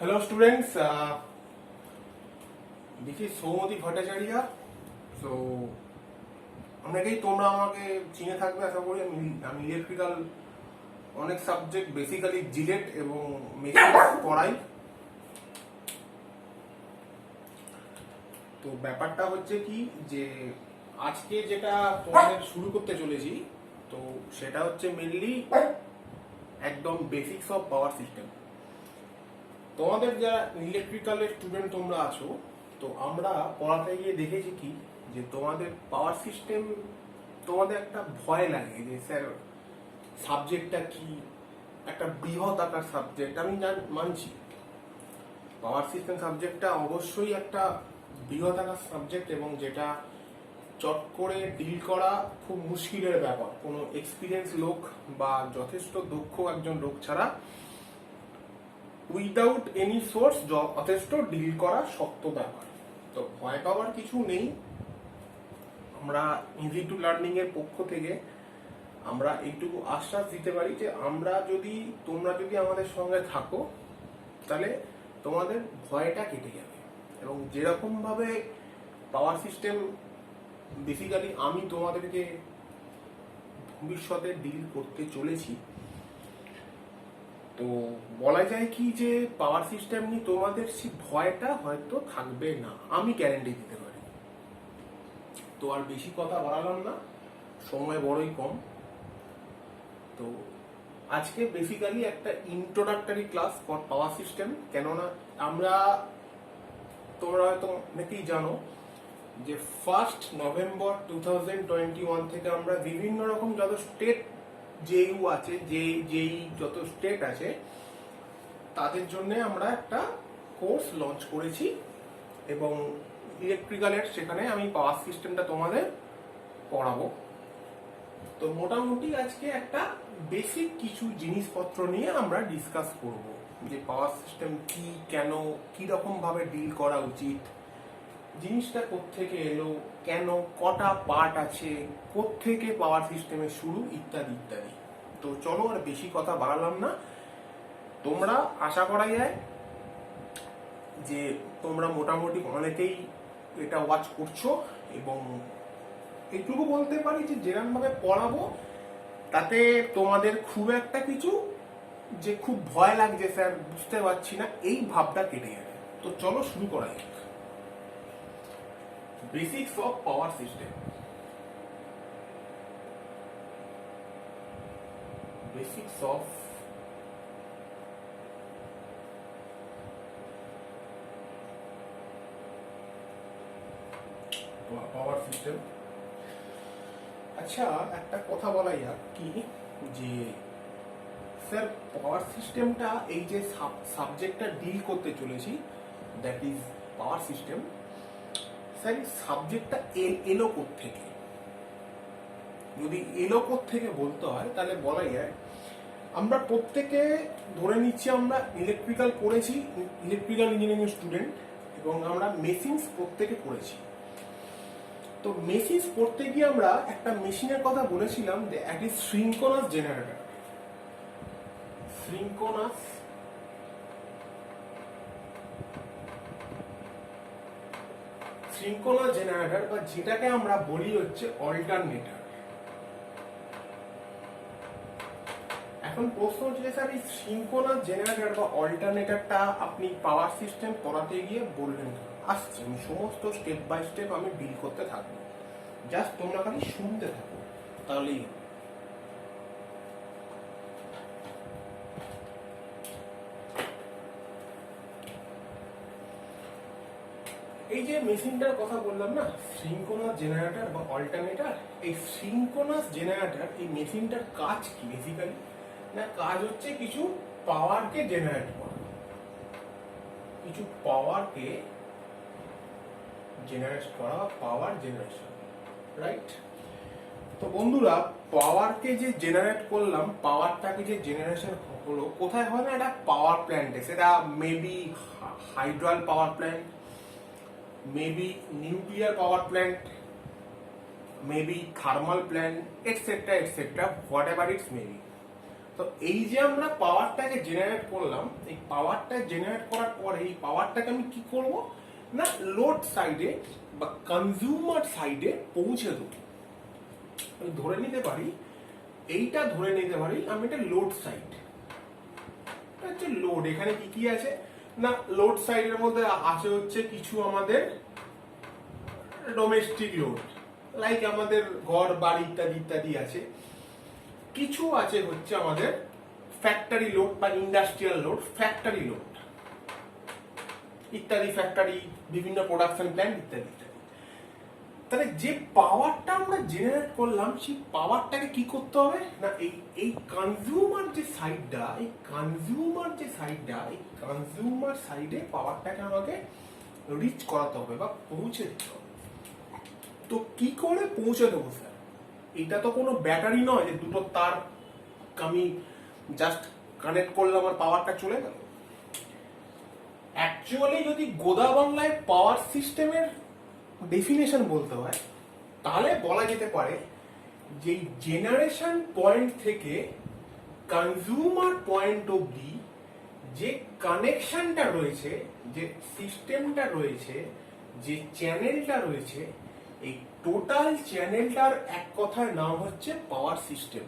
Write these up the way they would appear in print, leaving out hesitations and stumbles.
Hello students, this is Somati Bhattacharya. So অনেকেই তোমরা আমাকে চিনে থাকবে আশা করি। আমি ইলেকট্রিক্যাল অনেক সাবজেক্ট বেসিক্যালি জিলেট এবং মেশিন পড়াই। তো ব্যাপারটা হচ্ছে কি যে আজকে যেটা তোমাদের শুরু করতে চলেছি, তো সেটা হচ্ছে মেনলি একদম বেসিক্স অফ পাওয়ার সিস্টেম। তোমাদের যারা ইলেকট্রিক্যালের স্টুডেন্ট তোমরা আছো, তো আমরা পড়াতে গিয়ে দেখেছি কি যে তোমাদের পাওয়ার সিস্টেম তোমাদের একটা ভয় লাগে যে স্যার সাবজেক্টটা কি, একটা বৃহৎ আকার সাবজেক্ট। আমি মানছি পাওয়ার সিস্টেম সাবজেক্টটা অবশ্যই একটা বৃহৎ আকার সাবজেক্ট এবং যেটা চট করে ডিল করা খুব মুশকিলের ব্যাপার। কোনো এক্সপিরিয়েন্স লোক বা যথেষ্ট দক্ষ একজন লোক ছাড়া উইদাউট এনি সোর্স যথেষ্ট ডিল করা শক্ত ব্যাপার। তো ভয় পাওয়ার কিছু নেই। আমরা ইজি টু লার্নিং এর পক্ষ থেকে আমরা এইটুকু আশ্বাস দিতে পারি যে তোমরা যদি আমাদের সঙ্গে থাকো তাহলে তোমাদের ভয়টা কেটে যাবে। এবং যেরকম ভাবে পাওয়ার সিস্টেম বেসিক্যালি আমি তোমাদেরকে ভবিষ্যতে ডিল করতে চলেছি, তো বলা যায় কি যে পাওয়ার সিস্টেম নিয়ে তোমাদের সেই ভয়টা হয়তো থাকবে না, আমি গ্যারান্টি দিতে পারি। তো আর বেশি কথা বাড়ালাম না, সময় বড়ই কম। তো আজকে বেসিক্যালি একটা introductory class for power system. কেননা তোমরা হয়তো অনেকেই জানো যে 1 নভেম্বর 2021 থেকে আমরা বিভিন্ন রকম যত স্টেট জেইউ আছে, যেই যত স্টেট আছে তাদের জন্য আমরা একটা কোর্স লঞ্চ করেছি এবং ইলেকট্রিক্যালের সেখানে আমি পাওয়ার সিস্টেমটা তোমাদের পড়াবো। তো মোটামুটি আজকে একটা বেসিক কিছু জিনিসপত্র নিয়ে আমরা ডিসকাস করব যে পাওয়ার সিস্টেম কি, কেন, কি রকম ভাবে ডিল করা উচিত, জিনিসটা কোত্থেকে এলো, কেন, কটা পার্ট আছে, কোত্থেকে পাওয়ার সিস্টেমের শুরু, ইত্যাদি ইত্যাদি। তো চলো আর বেশি কথা বাড়ালাম না। তোমরা আশা করা যায় যে তোমরা মোটামুটি অনেকেই এটা ওয়াচ করছো এবং এইটুকু বলতে পারি যে যেরকম ভাবে পড়াবো তাতে তোমাদের খুব একটা কিছু যে খুব ভয় লাগছে স্যার বুঝতে পারছি না, এই ভাবটা কেটে যাবে। তো চলো শুরু করা যাক। Basics of power system. Basics of power system. আচ্ছা, একটা কথা বলা যাক কি যে স্যার পাওয়ার সিস্টেমটা এই যে সাবজেক্টটা ডিল করতে চলেছি, that is power system. Sir সাবজেক্টটা এলো থেকে, যদি এলো থেকে বলতে হয় তাহলে বলা যায় আমরা প্রত্যেকে ধরে নিচ্ছি আমরা ইলেকট্রিক্যাল পড়েছি, ইলেকট্রিক্যাল ইঞ্জিনিয়ারিং স্টুডেন্ট, এবং আমরা মেশিনস প্রত্যেকে পড়েছি। তো মেশিনস পড়তে গিয়ে আমরা একটা মেশিনের কথা বলেছিলাম যে এক is synchronous generator. Synchronous generator বা যেটাকে আমরা বলি হচ্ছে অল্টারনেটর। এখন প্রশ্ন হচ্ছে স্যার এই সিনক্রোনাস জেনারেটর বা অল্টারনেটরটা আপনি পাওয়ার সিস্টেম পড়াতে গিয়ে বললেন আসছে, আমি সমস্ত স্টেপ বাই স্টেপ আমি ডিল করতে থাকবো, জাস্ট তোমরা খালি শুনতে থাকো তাহলেই। এই যে মেশিনটার কথা বললাম না, সিনক্রোনাস জেনারেটর বা অল্টারনেটর, এই সিনক্রোনাস জেনারেটর এই মেশিনটার কাজ কি বেসিক্যালি না, কাজ হচ্ছে কিছু পাওয়ারকে জেনারেট করা, কিছু পাওয়ারকে জেনারেট করা, পাওয়ার জেনারেশন, রাইট? তো বন্ধুরা পাওয়ারকে যে জেনারেট করলাম, পাওয়ারটাকে যে জেনারেশন হলো কোথায় হয় না, এটা পাওয়ার প্ল্যান্টে, সেটা maybe hydel power plant, maybe nuclear power plant, maybe thermal plant, etcetera etcetera, whatever it's maybe. তো এই যে আমরা পাওয়ারটাকে জেনারেট করলাম, এই পাওয়ারটা জেনারেট করার পরে এই পাওয়ারটাকে আমি কি করব না লোড সাইডে বা কনজিউমার সাইডে পৌঁছে দেবো। আমি ধরে নিতে পারি আমি এটা লোড সাইড, হচ্ছে লোড। এখানে কি কি আছে না লোড সাইডের মধ্যে আছে হচ্ছে কিছু আমাদের ডোমেস্টিক লোড, লাইক আমাদের ঘর বাড়ি ইত্যাদি ইত্যাদি আছে। কিছু আছে হচ্ছে আমাদের ফ্যাক্টরি লোড বা ইন্ডাস্ট্রিয়াল লোড, ফ্যাক্টরি লোড ইত্যাদি, ফ্যাক্টরি বিভিন্ন প্রোডাকশন প্ল্যান্ট ইত্যাদি ইত্যাদি। তাহলে যে পাওয়ারটা আমরা জেনারেট করলাম সেই পাওয়ারটাকে কি করতে হবে না এই কনজিউমার যে সাইডটা, এই কনজিউমার সাইডে পাওয়ারটাকে আমাকে রিচ করাতে হবে বা পৌঁছে দিতে হবে। তো কি করে পৌঁছে দেবো স্যার? এটা তো কোনো ব্যাটারি নয় যে দুটো তার আমি জাস্ট কানেক্ট করলাম আর পাওয়ারটা চলে গেল। অ্যাকচুয়ালি যদি গোদা বাংলায় পাওয়ার সিস্টেমের ডেফিনেশন বলতে হয় তাহলে বলা যেতে পারে যে জেনারেশন পয়েন্ট থেকে কনজিউমার পয়েন্ট অবধি যে কানেকশনটা রয়েছে, যে সিস্টেমটা রয়েছে, যে চ্যানেলটা রয়েছে, এই টোটাল চ্যানেলটার এক কথায় নাম হচ্ছে পাওয়ার সিস্টেম।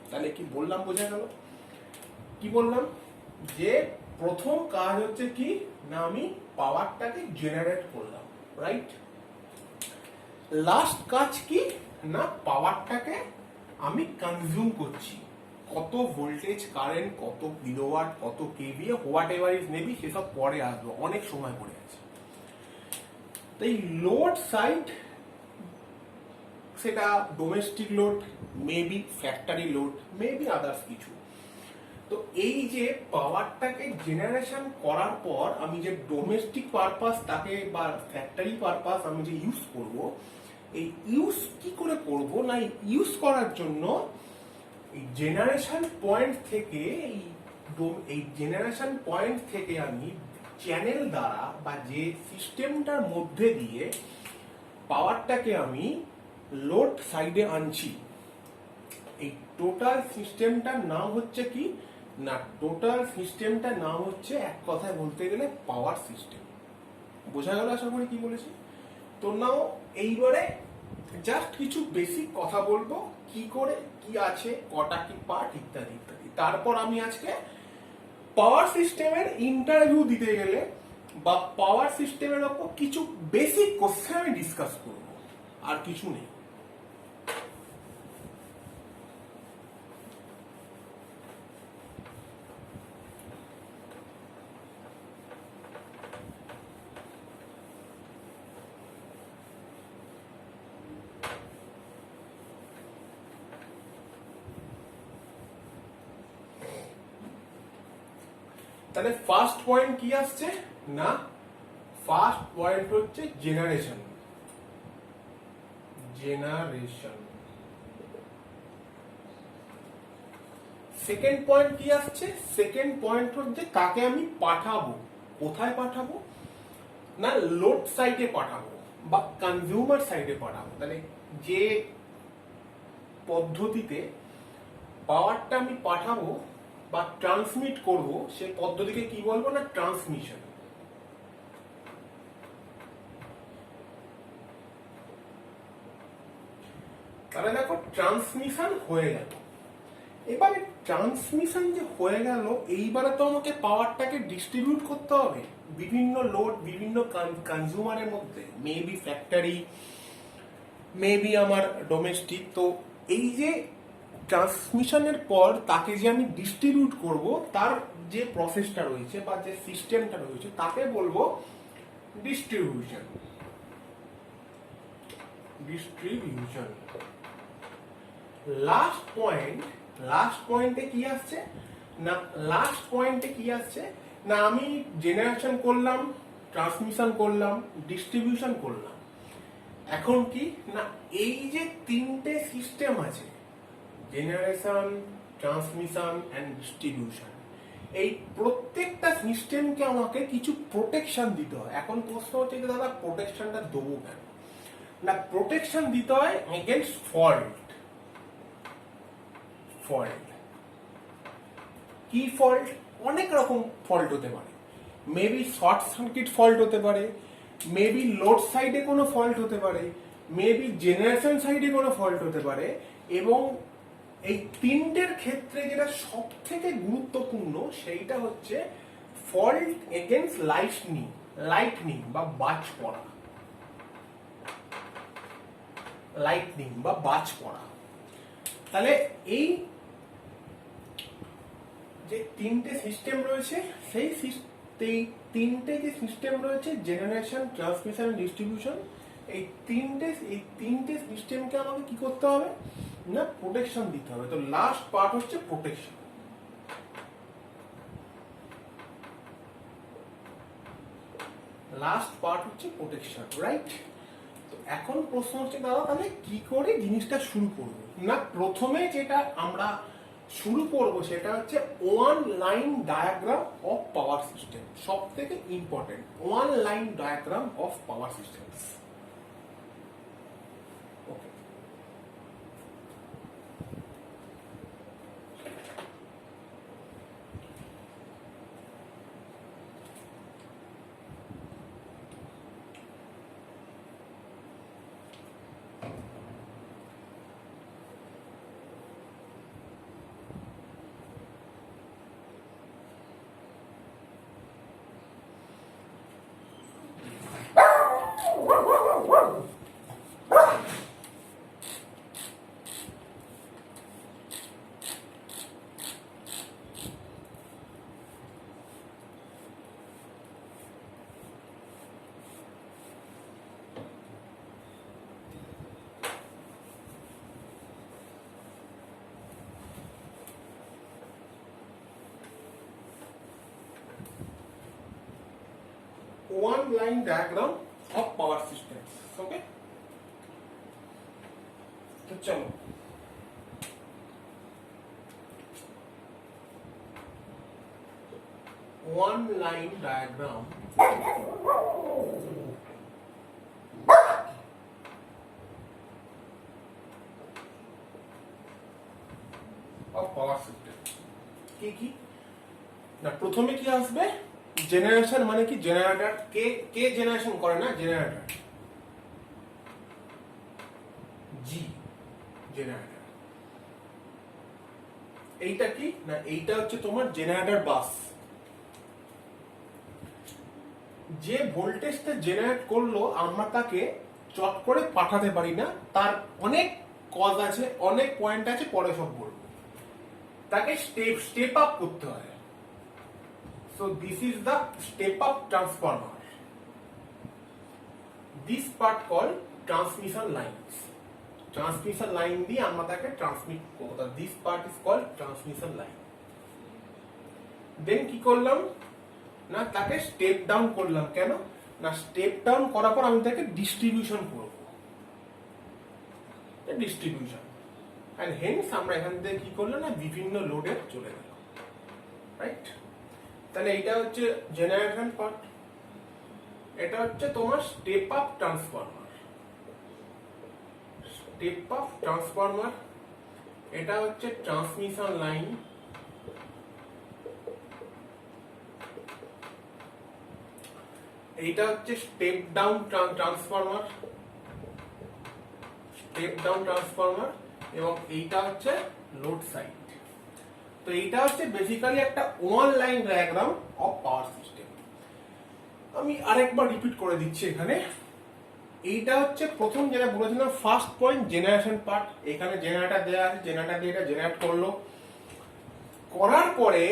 তাহলে কি বললাম বোঝা গেল? কি বললাম যে প্রথম কাজ হচ্ছে কি না আমি পাওয়ারটাকে জেনারেট করলাম, রাইট? লাস্ট কাজ কি না পাওয়ারটাকে আমি কনজিউম করছি। কত ভোল্টেজ, কারেন্ট, কত কিলোওয়াট, কত KVA, what ever is maybe, সেসব পরে আসবে, অনেক সময় পড়ে আছে। তাই লোড সাইড, সেটা domestic load, maybe factory load, maybe others কিছু। তো এই যে পাওয়ারটাকে জেনারেশন করার পর আমি যে ডোমেস্টিক পারপাস তাকে বা ফ্যাক্টরি পারপাস আমি যে ইউজ করব, এই ইউজ কি করে করব না ইউজ করার জন্য এই জেনারেশন পয়েন্ট থেকে আমি চ্যানেল দ্বারা বা যে সিস্টেমটার মধ্যে দিয়ে পাওয়ারটাকে আমি লোড সাইডে আনছি। এই টোটাল সিস্টেমটার নাম হচ্ছে কি না টোটাল সিস্টেমটার নাম হচ্ছে এক কথায় বলতে গেলে পাওয়ার সিস্টেম। বোঝা গেল আশা করি কি বলেছি? তো নাও এইবারে জাস্ট কিছু বেসিক কথা বলবো, কি করে কি আছে, কটা কি পার্ট ইত্যাদি ইত্যাদি। তারপর আমি আজকে পাওয়ার সিস্টেমের ইন্টারভিউ দিতে গেলে বা পাওয়ার সিস্টেমের ওপর কিছু বেসিক কোশ্চেন আমি ডিসকাস করব, আর কিছু নেই। তাহলে ফার্স্ট পয়েন্ট কি আসছে না ফার্স্ট পয়েন্ট হচ্ছে জেনারেশন। সেকেন্ড পয়েন্ট কি আসছে? সেকেন্ড পয়েন্ট হচ্ছে তাকে আমি পাঠাবো। কোথায় পাঠাবো না লোড সাইডে পাঠাবো বা কনজিউমার সাইডে পাঠাবো। তাহলে যে পদ্ধতিতে পাওয়ারটা আমি পাঠাবো বা ট্রান্সমিট করব সেই পদ্ধতিকে কি বলবো না ট্রান্সমিশন। তাহলে দেখো ট্রান্সমিশন হয়ে গেল। এবারে ট্রান্সমিশন যে হয়ে গেল, এইবারে তো আমাকে পাওয়ারটাকে ডিস্ট্রিবিউট করতে হবে বিভিন্ন লোড, বিভিন্ন কনজিউমারের মধ্যে, মেবি ফ্যাক্টরি, মেবি আমার ডোমেস্টিক। তো এই যে ট্রান্সমিশনের পর তাকে যে আমি ডিস্ট্রিবিউট করব, তার যে প্রসেসটা রয়েছে বা যে সিস্টেমটা রয়েছে তাকে বলবো ডিস্ট্রিবিউশন। লাস্ট পয়েন্টে কি আসছে না আমি জেনারেশন করলাম, ট্রান্সমিশন করলাম, ডিস্ট্রিবিউশন করলাম। এখন কি না এই যে তিনটে সিস্টেম আছে, জেনারেশন, ট্রান্সমিশন এন্ড ডিস্ট্রিবিউশন, এই প্রত্যেকটা সিস্টেমকে আমাকে কিছু প্রোটেকশন দিতে হয়। এখন প্রশ্ন হচ্ছে যে দাদা প্রোটেকশনটা দেবো কেন না প্রোটেকশন দিতে হয় এগেইনস্ট ফল্ট। কি ফল্ট? অনেক রকম ফল্ট হতে পারে। মেবি শর্ট সার্কিট ফল্ট হতে পারে, মেবি লোড সাইডে কোনো ফল্ট হতে পারে, মেবি জেনারেশন সাইডে কোনো ফল্ট হতে পারে। এবং এই তিনটের ক্ষেত্রে যেটা সব থেকে গুরুত্বপূর্ণ সেইটা হচ্ছে ফল্ট এগেইনস্ট লাইটনিং বা বাজ পড়া, লাইটনিং বা বাজ পড়া। তাহলে এই যে তিনটে সিস্টেম রয়েছে, সেই তিনটে যে সিস্টেম রয়েছে, জেনারেশন, ট্রান্সমিশন, ডিস্ট্রিবিউশন, এই তিনটে সিস্টেমকে আমাকে কি করতে হবে না প্রোটেকশন দিতে হবে। তো লাস্ট পার্ট হচ্ছে প্রোটেকশন। লাস্ট পার্ট হচ্ছে প্রোটেকশন, রাইট? তো এখন প্রশ্ন হচ্ছে দাদা তাহলে কি করে জিনিসটা শুরু করব? না প্রথমে যেটা আমরা শুরু করব সেটা হচ্ছে one line diagram of power system. সব থেকে important, one line diagram of power systems. Okay, one line diagram of power systems. Okay, तो चलो one line diagram of power system কি না প্রথমে কি আসবে? জেনারেশন মানে কি? জেনারেটর। কে জেনারেশন করে না? জেনারেটর। জি জেনারেটর। এইটা কি না? এইটা হচ্ছে তোমার জেনারেটর বাস। যে ভোল্টেজটা জেনারেট করলো আমরা তাকে চট করে পাঠাতে পারি না, তার অনেক কজ আছে, অনেক পয়েন্ট আছে, পরে সব বলবো। তাকে স্টেপ আপ করতে হয়। So this is the step up transformer. This part called transmission lines. Transmission line দিয়ে আমরা তাকে ট্রান্সমিট করব। This part is called transmission line. Then কি করলাম না তাকে স্টেপ ডাউন করলাম। কেন না? স্টেপ ডাউন করার পর আমি তাকে ডিস্ট্রিবিউশন করব। ডিস্ট্রিবিউশন এন্ড হেন্স আমরা এখান থেকে কি করলাম না বিভিন্ন লোডে চলে গেল, রাইট? তাহলে এটা হচ্ছে জেনারেশন পার্ট, এটা হচ্ছে তোমার step up transformer. Step up transformer, এটা হচ্ছে ট্রান্সমিশন লাইন, এইটা হচ্ছে step down transformer, step down transformer, এবং এইটা হচ্ছে লোড সাইড। তো এইটা হচ্ছে বেসিক্যালি একটা one line diagram of power system. আমি আরেকবার রিপিট করে দিচ্ছি এখানে। এইটা হচ্ছে প্রথম যেটা বলেছিলাম ফার্স্ট পয়েন্ট, জেনারেশন পার্ট। এখানে জেনারেটর দেওয়া আছে, জেনারেটর দিয়ে এটা জেনারেট করলো, করার পরে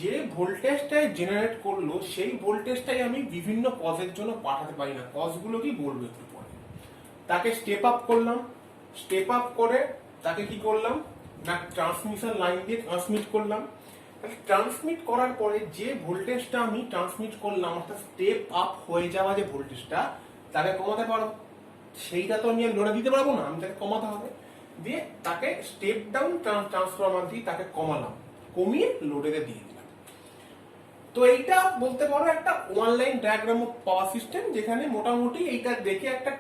যে ভোল্টেজটাই জেনারেট করলো সেই ভোল্টেজটাই আমি বিভিন্ন কজের জন্য পাঠাতে পারি না। কজগুলো কি বলবো একটু পরে। তাকে স্টেপ আপ করলাম, স্টেপ আপ করে তাকে কি করলাম না ট্রান্সমিশন লাইন দিয়ে ট্রান্সমিট করলাম। ট্রান্সমিট করার পরে যে ভোল্টেজটা আমি ট্রান্সমিট করলাম অর্থাৎ স্টেপ আপ হয়ে যাওয়া যে ভোল্টেজটা, তাকে কমাতে পারবো। সেইটা তো আমি আর লোডে দিতে পারবো না, আমি তাকে কমাতে হবে। দিয়ে তাকে স্টেপ ডাউন ট্রান্সফরমার দিয়ে তাকে কমালাম, কমিয়ে লোডে দিয়ে দিলাম। তো এইটা বলতে পারো একটা one line diagram of power system, যেখানে মোটামুটি এইটা দেখে একটা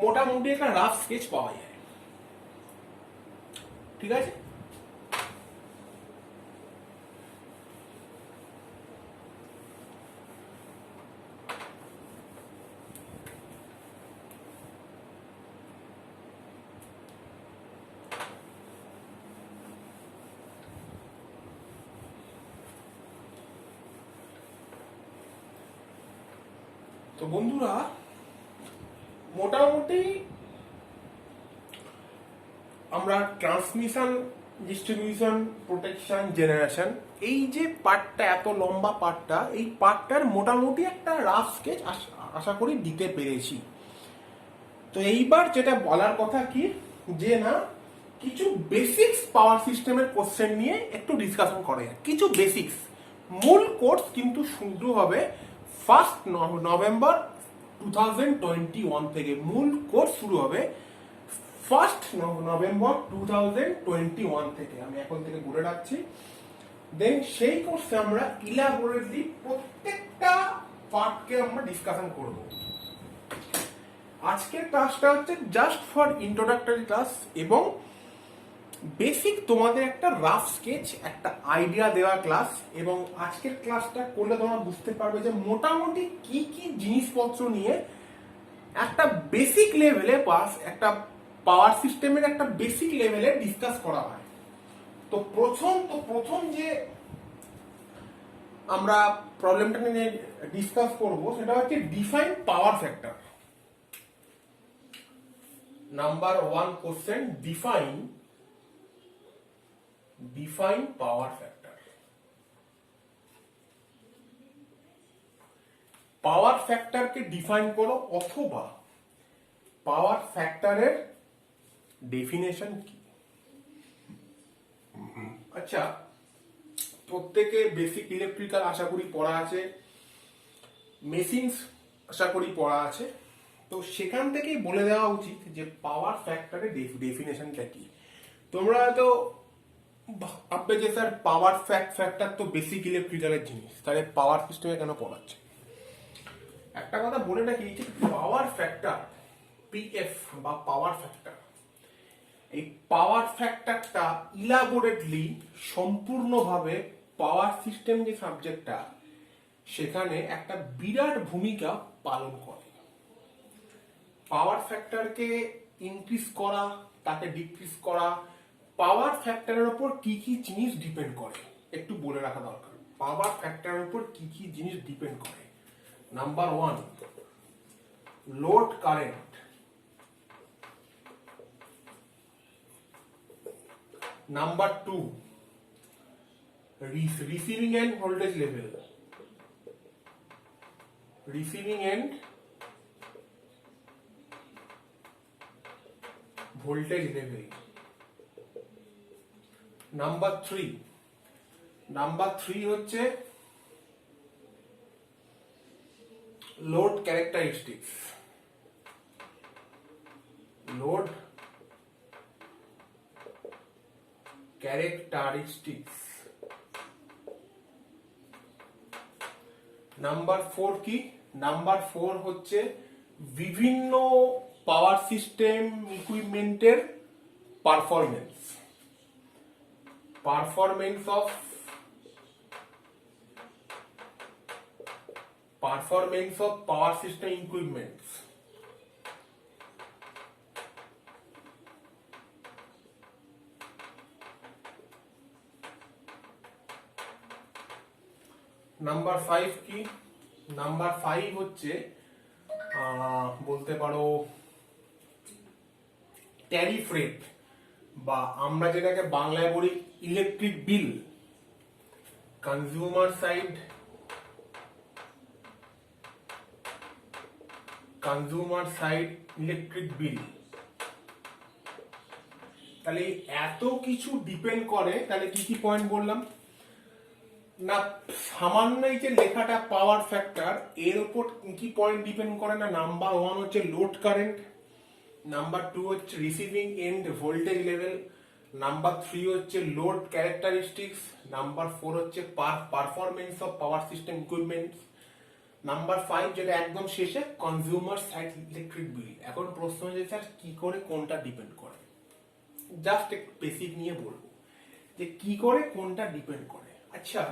মোটামুটি একটা রাফ স্কেচ পাওয়া যায়। ঠিক আছে? তো বন্ধুরা, মোটামুটি আমরা ট্রান্সমিশন, ডিস্ট্রিবিউশন, প্রোটেকশন, জেনারেশন, এই যে পার্টটা, এত লম্বা পার্টটা, এই পার্টটার মোটামুটি একটা রাফ স্কেচ আশা করি দিতে পেরেছি। তো এইবার যেটা বলার কথা কি, যে না কিছু বেসিক্স পাওয়ার সিস্টেমের কোশ্চেন নিয়ে একটু ডিসকাশন করা যায়। কিছু বেসিক্স, মূল কোর্স কিন্তু শুরু হবে 1 নভেম্বর 2021 থেকে। মূল কোর্স শুরু হবে 1 নভেম্বর 2021 থেকে, আমি এখন থেকে বলে রাখছি। দেন সেই কোর্সে আমরা ইলাবোরেটলি প্রত্যেকটা পার্টকে আমরা ডিসকাশন করব। আজকের ক্লাসটা হচ্ছে জাস্ট ফর ইন্ট্রোডাক্টরি ক্লাস এবং বেসিক তোমাদের একটা রাফ স্কেচ, একটা আইডিয়া দেওয়া ক্লাস। এবং আজকের ক্লাসটা করলে তোমরা বুঝতে পারবে যে মোটামুটি কি কি জিনিসপত্র নিয়ে একটা বেসিক লেভেলে একটা পাওয়ার সিস্টেমের একটা বেসিক লেভেলে ডিসকাস করা হয়। তো প্রথম যে আমরা প্রবলেমটা নিয়ে ডিসকাস করব সেটা হচ্ছে define power factor. Number 1 question, define power factor. Power ফ্যাক্টরকে ডিফাইন করো অথবা পাওয়ার ফ্যাক্টরের ডেফিনেশন কি। আচ্ছা, প্রত্যেকে বেসিক ইলেকট্রিক্যাল আশা করি পড়া আছে, মেশিনস আশা করি পড়া আছে। তো সেখান থেকেই বলে দেওয়া উচিত যে পাওয়ার ফ্যাক্টরের ডেফিনেশনটা কি। তোমরা তো ভাববে যে স্যার পাওয়ার ফ্যাক্টর তো বেসিক ইলেকট্রিক্যালের জিনিস, তাহলে পাওয়ার সিস্টেমে কেন পড়াচ্ছে। একটা কথা বলে রাখি যে পাওয়ার ফ্যাক্টর, পিএফ বা পাওয়ার ফ্যাক্টর, এই পাওয়ার ফ্যাক্টরটা ইলাবোরেটলি সম্পূর্ণভাবে পাওয়ার সিস্টেম যে সাবজেক্টটা, সেখানে একটা বিরাট ভূমিকা পালন করে। পাওয়ার ফ্যাক্টরকে ইনক্রিজ করা, তাকে ডিক্রিজ করা, পাওয়ার ফ্যাক্টরের উপর কি কি জিনিস ডিপেন্ড করে একটু বলে রাখা দরকার। পাওয়ার ফ্যাক্টরের উপর কি কি জিনিস ডিপেন্ড করে। Number 1, load current. Number 2, receiving end voltage level. Receiving end voltage level. Number 3 হচ্ছে load characteristics. Load characteristics. Number 4 কি? নাম্বার 4 হচ্ছে বিভিন্ন পাওয়ার সিস্টেম ইকুইপমেন্টের performance. Performance of power system equipments. Number 5 কি? নাম্বার 5 হচ্ছে বলতে পারো ট্যারিফ রেট, বা আমরা যেটাকে বাংলায় বলি electric bill. Consumer side electric বিল। তাহলে এত কিছু ডিপেন্ড করে। তাহলে কি কি পয়েন্ট বললাম না, সামান্য এই যে লেখাটা পাওয়ার ফ্যাক্টর, এর উপর কি পয়েন্ট ডিপেন্ড করে না। নাম্বার 1 হচ্ছে লোড কারেন্ট, নাম্বার 2 হচ্ছে receiving end voltage level, number 3 হচ্ছে লোড ক্যারেক্টারিস্টিক্স, নাম্বার 4 হচ্ছে performance of power system equipments, number 5 যেটা একদম শেষে কনজিউমার সাইড ইলেকট্রিক বিল। এখন প্রশ্ন হচ্ছে স্যার কি করে কোনটা ডিপেন্ড করে। জাস্ট একটু বেসিক নিয়ে বলবো যে কি করে কোনটা ডিপেন্ড করে। আচ্ছা,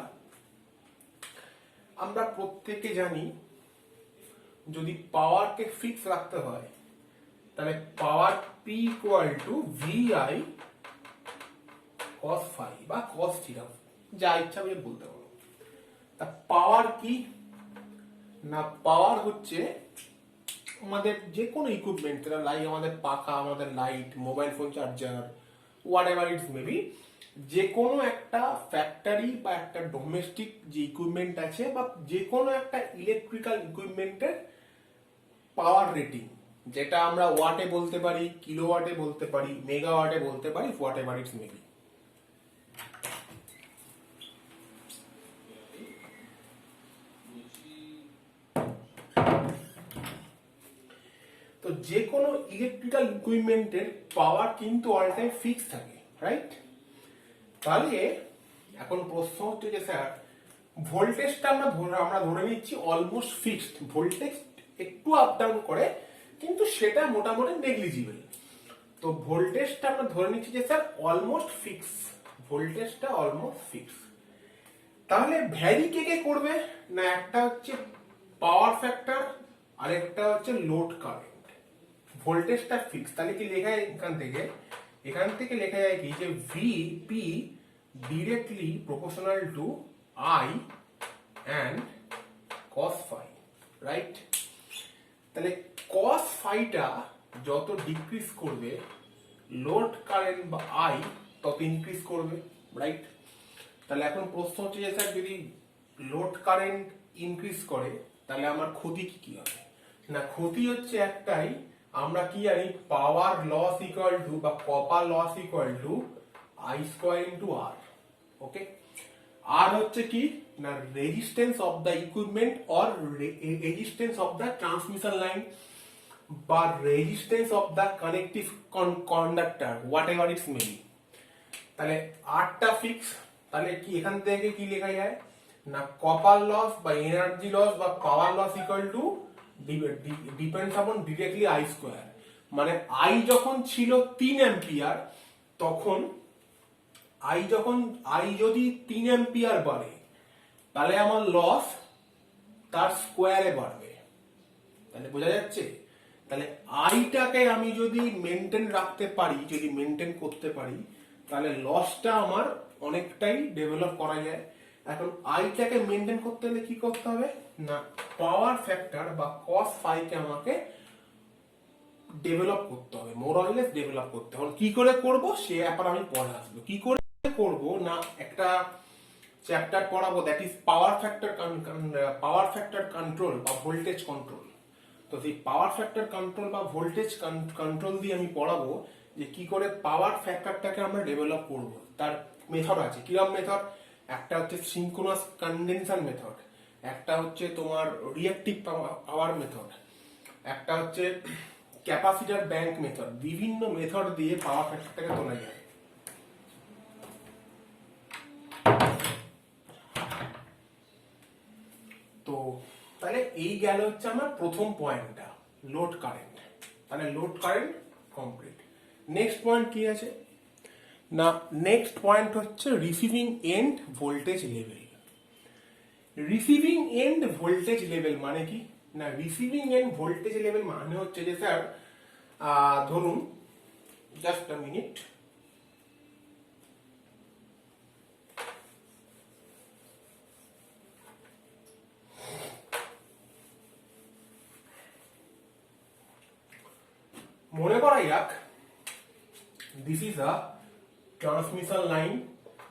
আমরা প্রত্যেকে জানি যদি পাওয়ারকে ফিক্স রাখতে হয় তাহলে power P equal to VI cos phi বা কস থিটা, যা ইচ্ছা আমি বলতে পারো। তা পাওয়ার কি না, পাওয়ার হচ্ছে আমাদের যে কোনো ইকুইপমেন্ট, লাইক আমাদের পাখা, আমাদের light, mobile phone charger, what ever it's maybe, যে কোনো একটা ফ্যাক্টরি বা একটা ডোমেস্টিক যে ইকুইপমেন্ট আছে বা যে কোনো একটা ইলেকট্রিক্যাল ইকুইপমেন্টের পাওয়ার রেটিং, যেটা আমরা ওয়াটে বলতে পারি, কিলোওয়াটে বলতে পারি, মেগাওয়াটে বলতে পারি, হোয়াট এভার ইটস মেবি। তো যে কোনো ইলেকট্রিক্যাল ইকুইপমেন্টের পাওয়ার কিন্তু অল টাইম ফিক্স থাকে, রাইট? তাহলে এখন প্রশ্ন হচ্ছে যে স্যার ভোল্টেজটা আমরা ধরে নিচ্ছি অলমোস্ট ফিক্সড, ভোল্টেজ একটু আপ ডাউন করে কিন্তু সেটা মোটামুটি নেগলিজিবল। তো ভোল্টেজটা আমরা ধরে নিচ্ছি যে স্যার অলমোস্ট ফিক্স, ভোল্টেজটা অলমোস্ট ফিক্স। তাহলে ভ্যারি কে কে করবে না, একটা হচ্ছে পাওয়ার ফ্যাক্টর আর একটা হচ্ছে লোড কারেন্ট। ভোল্টেজটা ফিক্স, তাহলে কি লেখা যায় এখান থেকে লেখা যায় কি যে VP directly proportional to I and cos phi, right? তাহলে কস ফাইটা যত ডিক্রিজ করবে লোড কারেন্ট বা আই তত ইনক্রিজ করবে, রাইট? তাহলে এখন প্রশ্ন হচ্ছে যে স্যার যদি লোড কারেন্ট ইনক্রিজ করে তাহলে আমার ক্ষতি কি হবে না, ক্ষতি হচ্ছে একটাই, আমরা কি জানি পাওয়ার লস ইকুয়াল টু বা copper loss equal to I square into R. Okay, R হচ্ছে কি না resistance of the equipment or resistance of the transmission line বা resistance of the connective conductor, whatever it's maybe. তাহলে আরটা fix, তাহলে কি এখান থেকে কি লেখা যায় না কপার লস বা এনার্জি লস বা power loss equal to depends upon directly I square. মানে আই যখন ছিল 3 অ্যাম্পিয়ার তখন আই যদি 3 অ্যাম্পিয়ার বাড়ে তাহলে আমার লস তার স্কোয়ারে বাড়বে। তাহলে বোঝা যাচ্ছে, তাহলে আইটাকে আমি যদি মেনটেন রাখতে পারি, যদি মেনটেন করতে পারি তাহলে লসটা আমার অনেকটাই ডেভেলপ করা যায়। এখন আইটাকে মেনটেন করতে হলে কি করতে হবে না পাওয়ার ফ্যাক্টর বা কস ফাইকে আমাকে ডেভেলপ করতে হবে, মোর অর লেস ডেভেলপ করতে হবে। কি করে করব সে ব্যাপারে আমি পরে আসবো। কি করে করব না একটা চ্যাপ্টার পড়াবো, that is power factor control বা ভোল্টেজ কন্ট্রোল। তো সেই পাওয়ার ফ্যাক্টর কন্ট্রোল বা ভোল্টেজ কন্ট্রোল দিয়ে আমি পড়াবো যে কি করে পাওয়ার ফ্যাক্টরটাকে আমরা ডেভেলপ করব। তার মেথড আছে, কিরকম মেথড, একটা হচ্ছে সিনক্রোনাস কন্ডেনসার মেথড, একটা হচ্ছে তোমার রিঅ্যাক্টিভ পাওয়ার মেথড, একটা হচ্ছে ক্যাপাসিটর ব্যাংক মেথড। বিভিন্ন মেথড দিয়ে পাওয়ার ফ্যাক্টরটাকে তোলা যায়। তো তাহলে এই গেল হচ্ছে আমার প্রথম পয়েন্টটা, লোড কারেন্ট। তাহলে load current complete. Next point কি আছে না, নেক্সট পয়েন্ট হচ্ছে receiving end voltage level. Receiving end voltage level মানে কি না, রিসিভিং এন্ড ভোল্টেজ লেভেল মানে হচ্ছে যে স্যার ধরুন জাস্ট আ মিনিট, মনে করা যাক this is a transmission line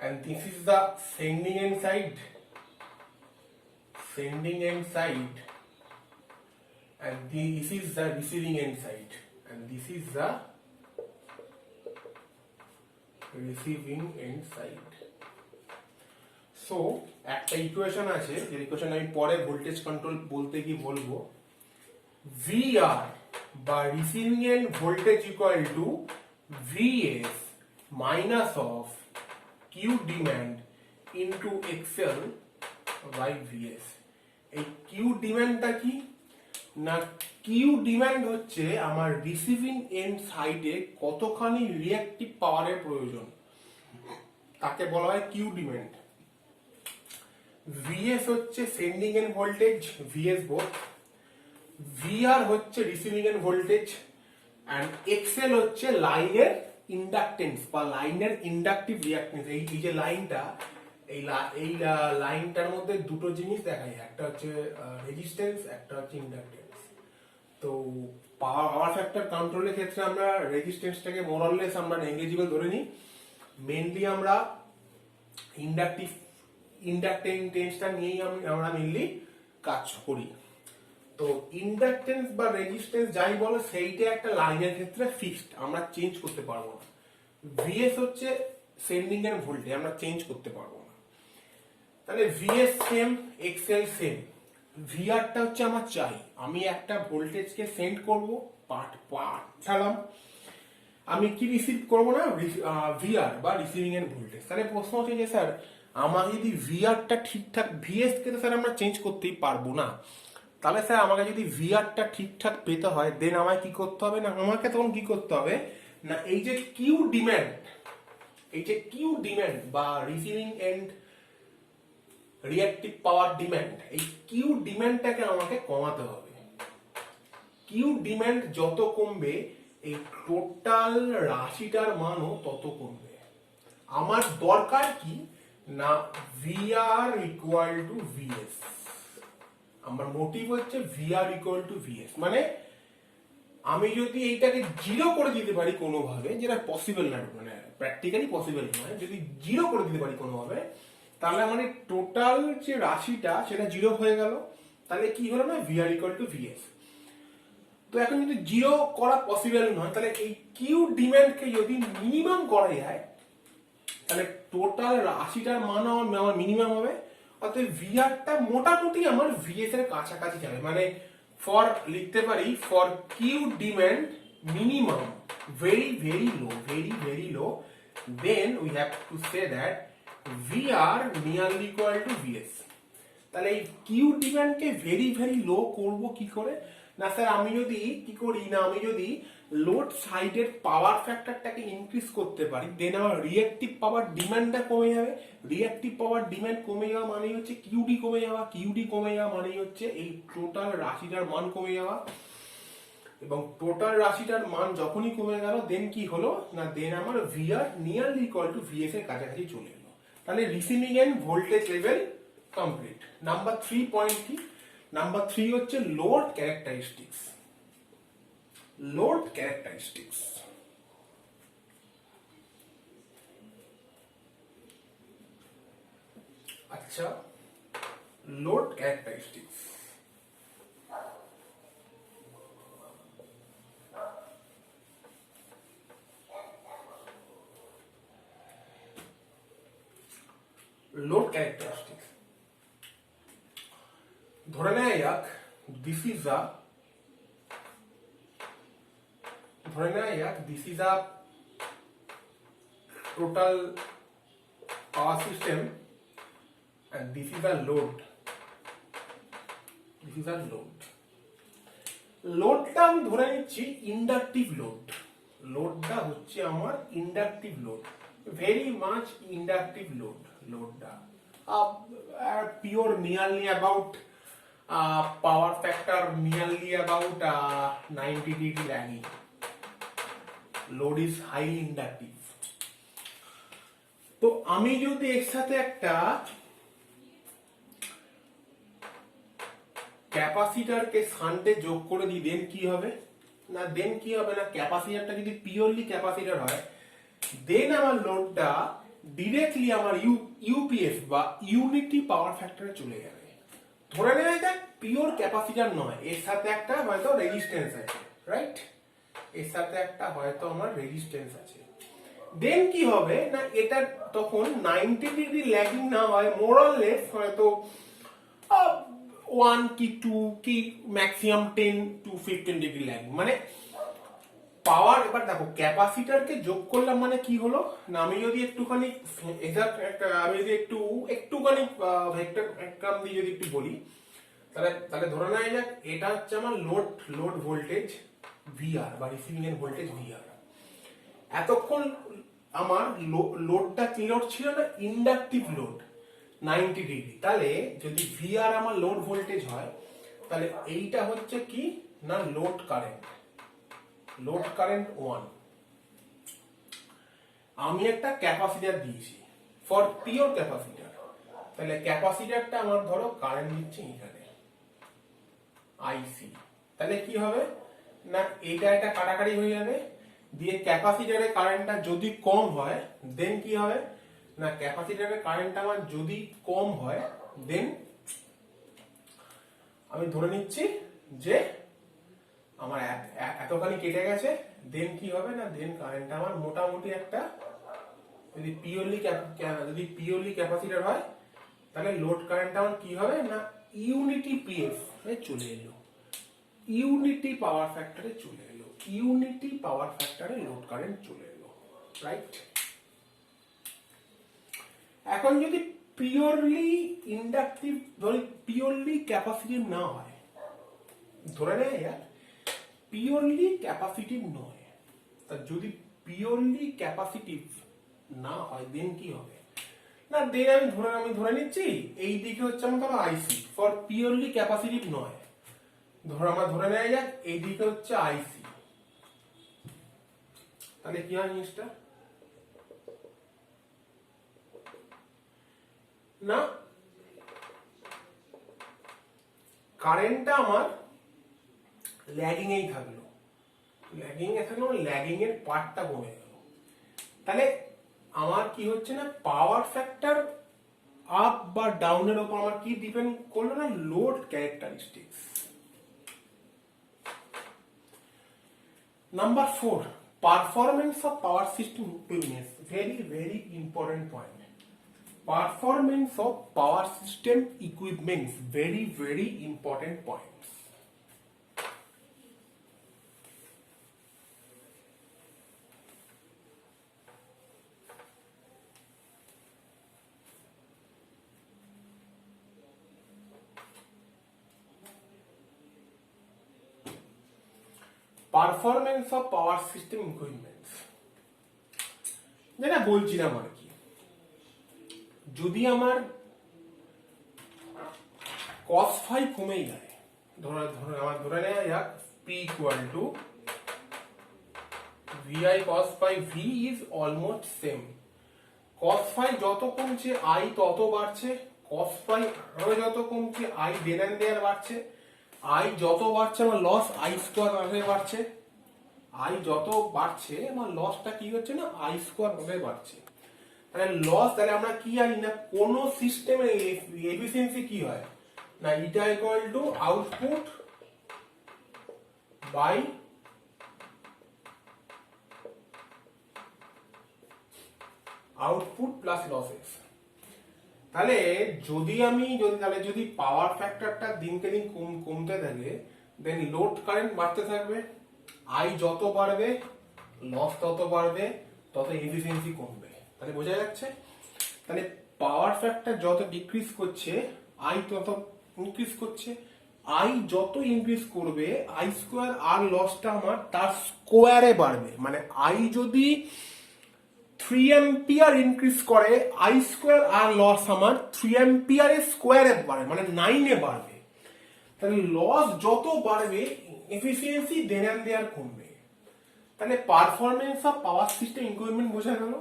and this is the sending end side and this is the receiving end side and this is the receiving end side. So একটা equation আছে, যে equation আমি পরে voltage control বলতে কি বলবো, VR বা receiving end voltage equal to VS minus of Q demand into XL by VS। এই Q ডিমান্ডটা কি না কিউ ডিমান্ড হচ্ছে আমার রিসিভিং এন্ড সাইডে কতখানি রিঅ্যাক্টিভ পাওয়ারের প্রয়োজন, তাকে বলা হয় কিউ ডিমান্ড। ভিএস হচ্ছে sending end voltage, VS both. VR হচ্ছে receiving end voltage, and XL হচ্ছে লাইনের ইন্ডাকটেন্স বা লাইনের ইন্ডাকটিভ রিঅ্যাক্টেন্স। এই যে লাইনটা, এই লাইনটার মধ্যে দুটো জিনিস দেখা যায়, একটা হচ্ছে রেজিস্ট্যান্স, একটা হচ্ছে ইন্ডাকটেন্স। তো পাওয়ার ফ্যাক্টর কন্ট্রোলের ক্ষেত্রে আমরা রেজিস্ট্যান্সটাকে মোরলেস আমরা নেগলিজিবল ধরে নিই। মেনলি আমরা ইন্ডাকটেন্সটা নিয়েই আমরা মেনলি কাজ করি। তো ইন্ডাকটেন্স বা রেজিস্ট্যান্স যাই বলো, সেইটা একটা লাইনের ক্ষেত্রে ফিক্সড, আমরা চেঞ্জ করতে পারবো না। ভিএস হচ্ছে সেন্ডিং এন্ড ভোল্টেজ, আমরা চেঞ্জ করতে পারবো না। তাহলে ভিএস সেম, এক্সএল সেম। ভিআরটা হচ্ছে আমার চাই, আমি একটা ভোল্টেজকে সেন্ড করব, পাঠালাম, আমি কি রিসিভ করব না ভিআর বা রিসিভিং এন্ড ভোল্টেজ। তাহলে প্রশ্ন হচ্ছে যে স্যার আমার যদি ভিআরটা ঠিকঠাক, ভিএস কে তো স্যার আমরা চেঞ্জ করতেই পারবো না, তাহলে স্যার আমাকে যদি ভিআরটা ঠিকঠাক পেতে হয় দেন আমায় কি করতে হবে, না আমাকে তখন কি করতে হবে না এই যে কিউ ডিমান্ড বা receiving and reactive power demand, এই কিউ ডিমান্ডটাকে আমাকে কমাতে হবে। কিউ ডিমান্ড যত কমবে এই টোটাল রাশিটার মানও তত কমবে। আমার দরকার কি না ভিআর ইকুয়াল টু ভিএস, আমার মোটিভ হচ্ছে ভিআর ইকুয়াল টু ভিএস। মানে আমি যদি এইটাকে জিরো করে দিতে পারি কোনোভাবে, যেটা পসিবল না, মানে প্র্যাকটিক্যালি পসিবল নয়, যদি জিরো করে দিতে পারি কোনোভাবে, তাহলে মানে টোটাল যে রাশিটা সেটা জিরো হয়ে গেল। তাহলে কি হলো না ভিআর ইকুয়াল টু ভিএস। তো এখন যদি জিরো করা পসিবল নয়, তাহলে এই কিউ ডিমান্ডকে যদি মিনিমাম করা যায়, তাহলে টোটাল রাশিটার মান আমার মিনিমাম হবে। অর্থাৎ ভিআরটা মোটামুটি আমার ভিএস এর কাছাকাছি যাবে। মানে ফর লিখতে পারি for Q demand minimum very low, then we have to say that VR nearly equal to VS। তাহলে এই কিউ ডিমান্ডকে ভেরি লো করব কি করে না স্যার, আমি যদি কি করি না, আমি যদি লোড সাইডের পাওয়ার ফ্যাক্টরটাকে ইনক্রিজ করতে পারি, দেন আমার রিঅ্যাক্টিভ পাওয়ার ডিমান্ডটা কমে যাবে। রিঅ্যাক্টিভ পাওয়ার ডিমান্ড কমে যাওয়া মানে হচ্ছে কিউডি কমে যাওয়া, কিউডি কমে যাওয়া মানে হচ্ছে এই টোটাল রাশিটার মান কমে যাওয়া। এবং টোটাল রাশিটার মান যখনই কমে গেল দেন কি হলো না, দেন আমার VR nearly equal to VS এর কাছাকাছি চলে এলো। তাহলে receiving end voltage level complete. Number 3 point কি, নাম্বার 3 হচ্ছে লোড ক্যারেক্টারিস্টিক্স। লোড ক্যারেক্টারিস্টিক্স, আচ্ছা লোড ক্যারেক্টারিস্টিক্স, লোড ক্যারেক্টারিস্টিক্স ধরে নেওয়া যাক this is a total power system and this is a load. লোডটা আমি ধরে নিচ্ছি ইন্ডাকটিভ লোড। লোডটা হচ্ছে আমার inductive load, very much inductive load. লোডটা pure nearly about power factor nearly about 90 degree lagging. Load is highly inductive. তো আমি যদি এর সাথে একটা ক্যাপাসিটরকে শান্টে যোগ করে দিই দেন কি হবে না, ক্যাপাসিটরটা যদি পিওরলি ক্যাপাসিটর হয় দেন আমার লোডটা ডিরেক্টলি আমার ইউপিএফ বা ইউনিটি পাওয়ার ফ্যাক্টরে চলে যাবে। ধরে নেওয়া যাক পিওর ক্যাপাসিটর নয়, এর সাথে একটা হয়তো রেজিস্ট্যান্স আছে, রাইট? এর সাথে একটা হয়তো আমার রেজিস্ট্যান্স আছে। দেন কি হবে না, এটা তখন 90 ডিগ্রি ল্যাগিং না হয়, মোর অর লেস হয়তো 1 কি 2 কি ম্যাক্সিমাম 10 to 15 ডিগ্রি ল্যাগিং। মানে পাওয়ার, এবার দেখো ক্যাপাসিটরকে যোগ করলাম মানে কি হলো না, আমি যদি একটুখানি একটুখানি ভেক্টর ডায়াগ্রাম দিয়ে যদি একটু বলি, তাহলে তাহলে ধরে নেওয়া যাক এটা হচ্ছে আমার লোড ভোল্টেজ ভিআর বা রিসিভিং এর ভোল্টেজ ভিআর। এতক্ষণ আমার লোডটা কি লোড ছিল না, ইন্ডাকটিভ লোড 90 ডিগ্রি। তাহলে যদি ভিআর আমার লোড ভোল্টেজ হয় তাহলে এইটা হচ্ছে কি না লোড কারেন্ট 1। আমি একটা ক্যাপাসিটর দিয়েছি ফর পিওর ক্যাপাসিটর, তাহলে ক্যাপাসিটরটা আমার ধরো কারেন্ট দিচ্ছে এখানে আইসি। তাহলে কি হবে না এটা কাটাকাটি হয়ে যাবে, দিয়ে ক্যাপাসিটরের কারেন্টটা যদি কম হয় দেন কি হবে না ক্যাপাসিটরের কারেন্টটা আমার যদি কম হয় দেন আমি ধরে নিচ্ছি যে আমার এতখানি কেটে গেছে, দেন কি হবে না দেন কারেন্টটা আমার মোটামুটি একটা যদি পিওরলি ক্যাপাসিটর হয় তাহলে লোড কারেন্টটা আমার কি হবে না ইউনিটি পিএফ চলে এলো, ইউনিটি পাওয়ার ফ্যাক্টরে চলে এলো, ইউনিটি পাওয়ার ফ্যাক্টরে লোড কারেন্ট চলে এলো, রাইট। এখন যদি পিওরলি ইন্ডাকটিভ পিওরলি ক্যাপাসিটিভ না হয়, ধরে নেয় পিওরলি ক্যাপাসিটিভ নয়, তা যদি পিওরলি ক্যাপাসিটিভ না হয় দেন কি হবে না দেন আমি ধরে নিচ্ছি এই দিকে হচ্ছে আমার ধরো আইসি ফর পিওরলি ক্যাপাসিটিভ নয়, ধরে নেওয়া যাক এই দিকে হচ্ছে আইসি। তাহলে কি হয় জিনিসটা না কারেন্টটা আমার ল্যাগিং এই থাকলো, ল্যাগিং এর পার্টটা কমে গেল। তাহলে আমার কি হচ্ছে না পাওয়ার ফ্যাক্টর আপ বা ডাউনের উপর আমার কি ডিপেন্ড করলো না load characteristics. Number 4, performance of power system equipment. Very important point. Performance of power system equipment. Very important points. Performance of power system equipments যেটা বলছিলাম আর কি, যদি আমার cos phi কমে যায়, ধরে নেওয়া যাক P equal to VI cos phi, V is almost same, cos phi যত কমছে I তত বাড়ছে, cos phi আরো যত কমছে I দেন এন্ড দেয়ার বাড়ছে, I যত বাড়ছে আমার লস I স্কয়ার ভাবে বাড়ছে, I যত বাড়ছে আমার লসটা কি হচ্ছে না I স্কয়ার ভাবে বাড়ছে। তাহলে লস তাহলে আমরা কি জানি না কোন সিস্টেমের এফিসিয়েন্সি কি হয় না এটা equal to output by output plus losses. তাহলে যদি পাওয়ার ফ্যাক্টরটা দিনকে দিন কমতে থাকে দেন লোড কারেন্ট বাড়তে থাকবে, আই যত বাড়বে লস তত বাড়বে, তত এফিসিয়েন্সি কমবে। তাহলে বোঝা যাচ্ছে তাহলে পাওয়ার ফ্যাক্টর যত ডিক্রিজ করছে আই তত ইনক্রিজ করছে, আই যত ইনক্রিজ করবে আই স্কোয়ার আর লসটা আমার তার স্কোয়ারে বাড়বে। মানে আই যদি 3 অ্যাম্পিয়ার ইনক্রিজ করে আই স্কোয়ার আর লস আমার 3 অ্যাম্পিয়ারের স্কোয়ারে বাড়বে মানে 9 এ বাড়বে। তাহলে লস যত বাড়বে এফিসিয়েন্সি দেন এন্ড দেয়ার কমবে। তাহলে performance of power system equipment বোঝা গেল।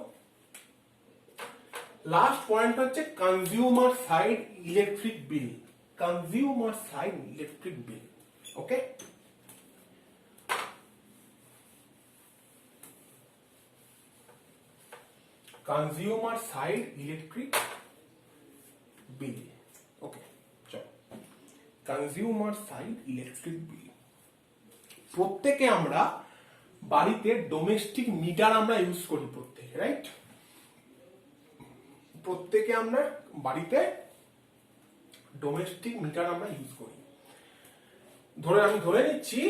লাস্ট পয়েন্ট হচ্ছে consumer side electric bill, consumer side electric bill. Okay, consumer side electric bill. Okay চলো, কনজিউমার সাইড ইলেকট্রিক বিল। প্রত্যেকে আমরা বাড়িতে ডোমেস্টিক মিটার আমরা ইউজ করি প্রত্যেকে, রাইট? প্রত্যেকে আমরা বাড়িতে ডোমেস্টিক মিটার আমরা ইউজ করি। আমি ধরে নিচ্ছি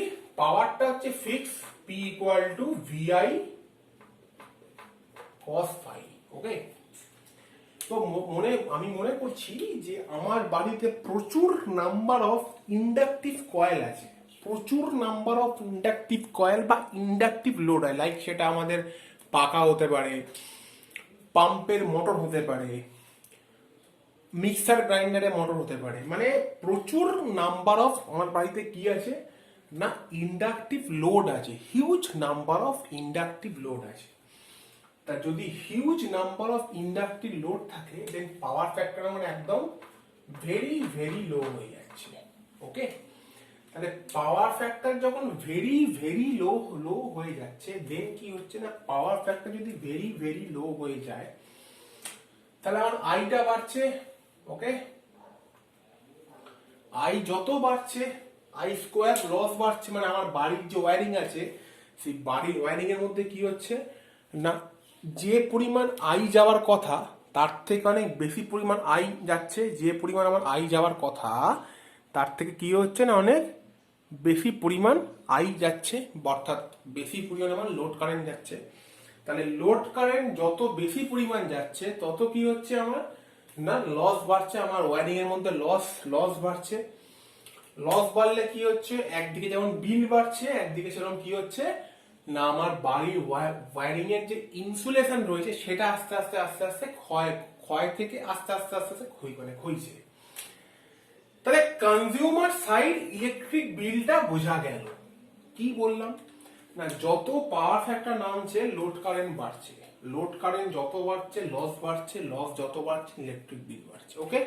পাওয়ারটা হচ্ছে fix P equal to VI cos phi। ওকে, তো আমি মনে করছি যে আমার বাড়িতে প্রচুর নাম্বার অফ ইন্ডাকটিভ কয়েল আছে, প্রচুর নাম্বার অফ ইন্ডাকটিভ কয়েল বা ইন্ডাকটিভ লোড হয়, লাইক সেটা আমাদের পাখা হতে পারে, পাম্পের মোটর হতে পারে, মিক্সার গ্রাইন্ডারের মোটর হতে পারে, মানে প্রচুর নাম্বার অফ আমার বাড়িতে কি আছে না ইন্ডাকটিভ লোড আছে, huge number of inductive load আছে। তা যদি huge number of inductive load থাকে দেন পাওয়ার ফ্যাক্টর আমার একদম ভেরি ভেরি লো হয়ে যাচ্ছে। ওকে, তাহলে পাওয়ার ফ্যাক্টর যখন ভেরি ভেরি লো হয়ে যাচ্ছে দেন কি হচ্ছে না পাওয়ার ফ্যাক্টর যদি ভেরি ভেরি লো হয়ে যায় তাহলে আমার আইটা বাড়ছে। ওকে, আই যত বাড়ছে আই স্কোয়ার লস বাড়ছে, মানে আমার বাড়ির যে ওয়্যারিং আছে সেই বাড়ির ওয়্যারিং এর মধ্যে কি হচ্ছে না যে পরিমাণ আই যাওয়ার কথা তার থেকে অনেক বেশি পরিমাণ আই যাচ্ছে, যে পরিমাণ আমার আই যাওয়ার কথা তার থেকে কি হচ্ছে না অনেক বেশি পরিমাণ আই যাচ্ছে, অর্থাৎ বেশি পরিমাণ আমার লোড কারেন্ট যাচ্ছে। তাহলে লোড কারেন্ট যত বেশি পরিমাণ যাচ্ছে তত কি হচ্ছে আমার না লস বাড়ছে, আমার ওয়্যারিং এর মধ্যে লস বাড়ছে। লস বাড়লে কি হচ্ছে একদিকে যেমন বিল বাড়ছে একদিকে সেরকম কি হচ্ছে না আমার বাড়ির ওয়্যারিং এর যে ইনসুলেশন রয়েছে সেটা আস্তে আস্তে আস্তে আস্তে ক্ষয় থেকে আস্তে আস্তে আস্তে আস্তে ক্ষয়ছে। তাহলে কনজিউমার সাইড ইলেকট্রিক বিলটা বোঝা গেল। কি বললাম না যত পাওয়ার ফ্যাক্টর নামছে লোড কারেন্ট বাড়ছে, লোড কারেন্ট যত বাড়ছে লস বাড়ছে, লস যত বাড়ছে ইলেকট্রিক বিল বাড়ছে। ওকে,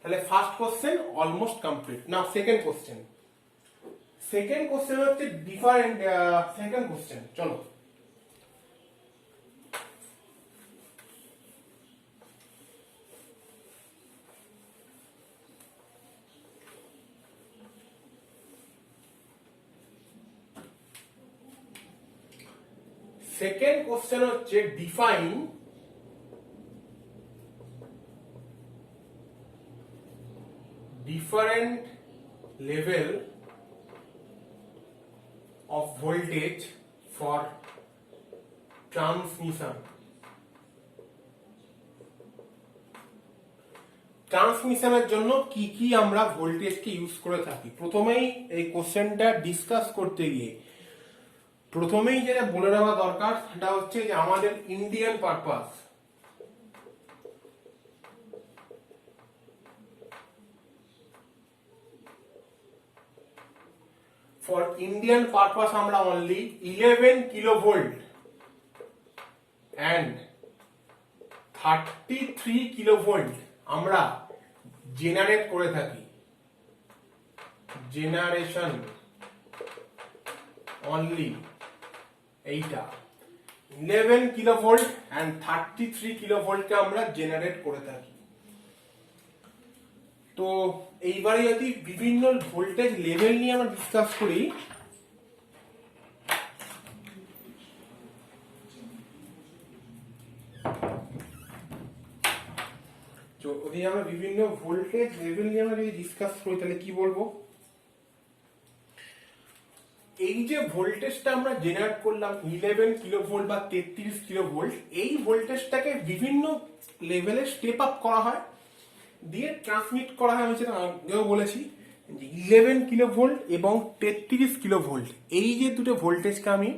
তাহলে ফার্স্ট কোশ্চেন অলমোস্ট কমপ্লিট। নাও সেকেন্ড কোশ্চেন হচ্ছে ডিফারেন্ট। সেকেন্ড কোশ্চেন চলো। সেকেন্ড কোশ্চেন হচ্ছে define different level of voltage for transmission. ট্রান্সমিশনের জন্য কি কি আমরা ভোল্টেজকে ইউজ করে থাকি। প্রথমেই এই কোশ্চেনটা ডিসকাস করতে গিয়ে প্রথমেই যেটা বলে দেওয়া দরকার সেটা হচ্ছে যে আমাদের Indian purpose for Indian purpose আমরা only 11 kilovolt and 33 kilovolt আমরা জেনারেট করে থাকি, জেনারেশন অনলি এইটা 11 কিলোভোল্ট and 33 কিলোভোল্টকে আমরা জেনারেট করে থাকি। তো এইবারে যদি বিভিন্ন ভোল্টেজ লেভেল নিয়ে আমরা ডিসকাস করি যদি আমরা বিভিন্ন ভোল্টেজ লেভেল নিয়ে আমরা যদি ডিসকাস করি তাহলে কি বলবো, এই যে ভোল্টেজটা আমরা জেনারেট করলাম 11 কিলোভোল্ট বা 33 কিলোভোল্ট, এই ভোল্টেজটাকে বিভিন্ন লেভেলে স্টেপ আপ করা হয় দিয়ে ট্রান্সমিট করা হয়। আমি সেটা আগেও বলেছি 11 কিলোভোল্ট এবং 33 কিলোভোল্ট এই যে দুটো ভোল্টেজকে আমি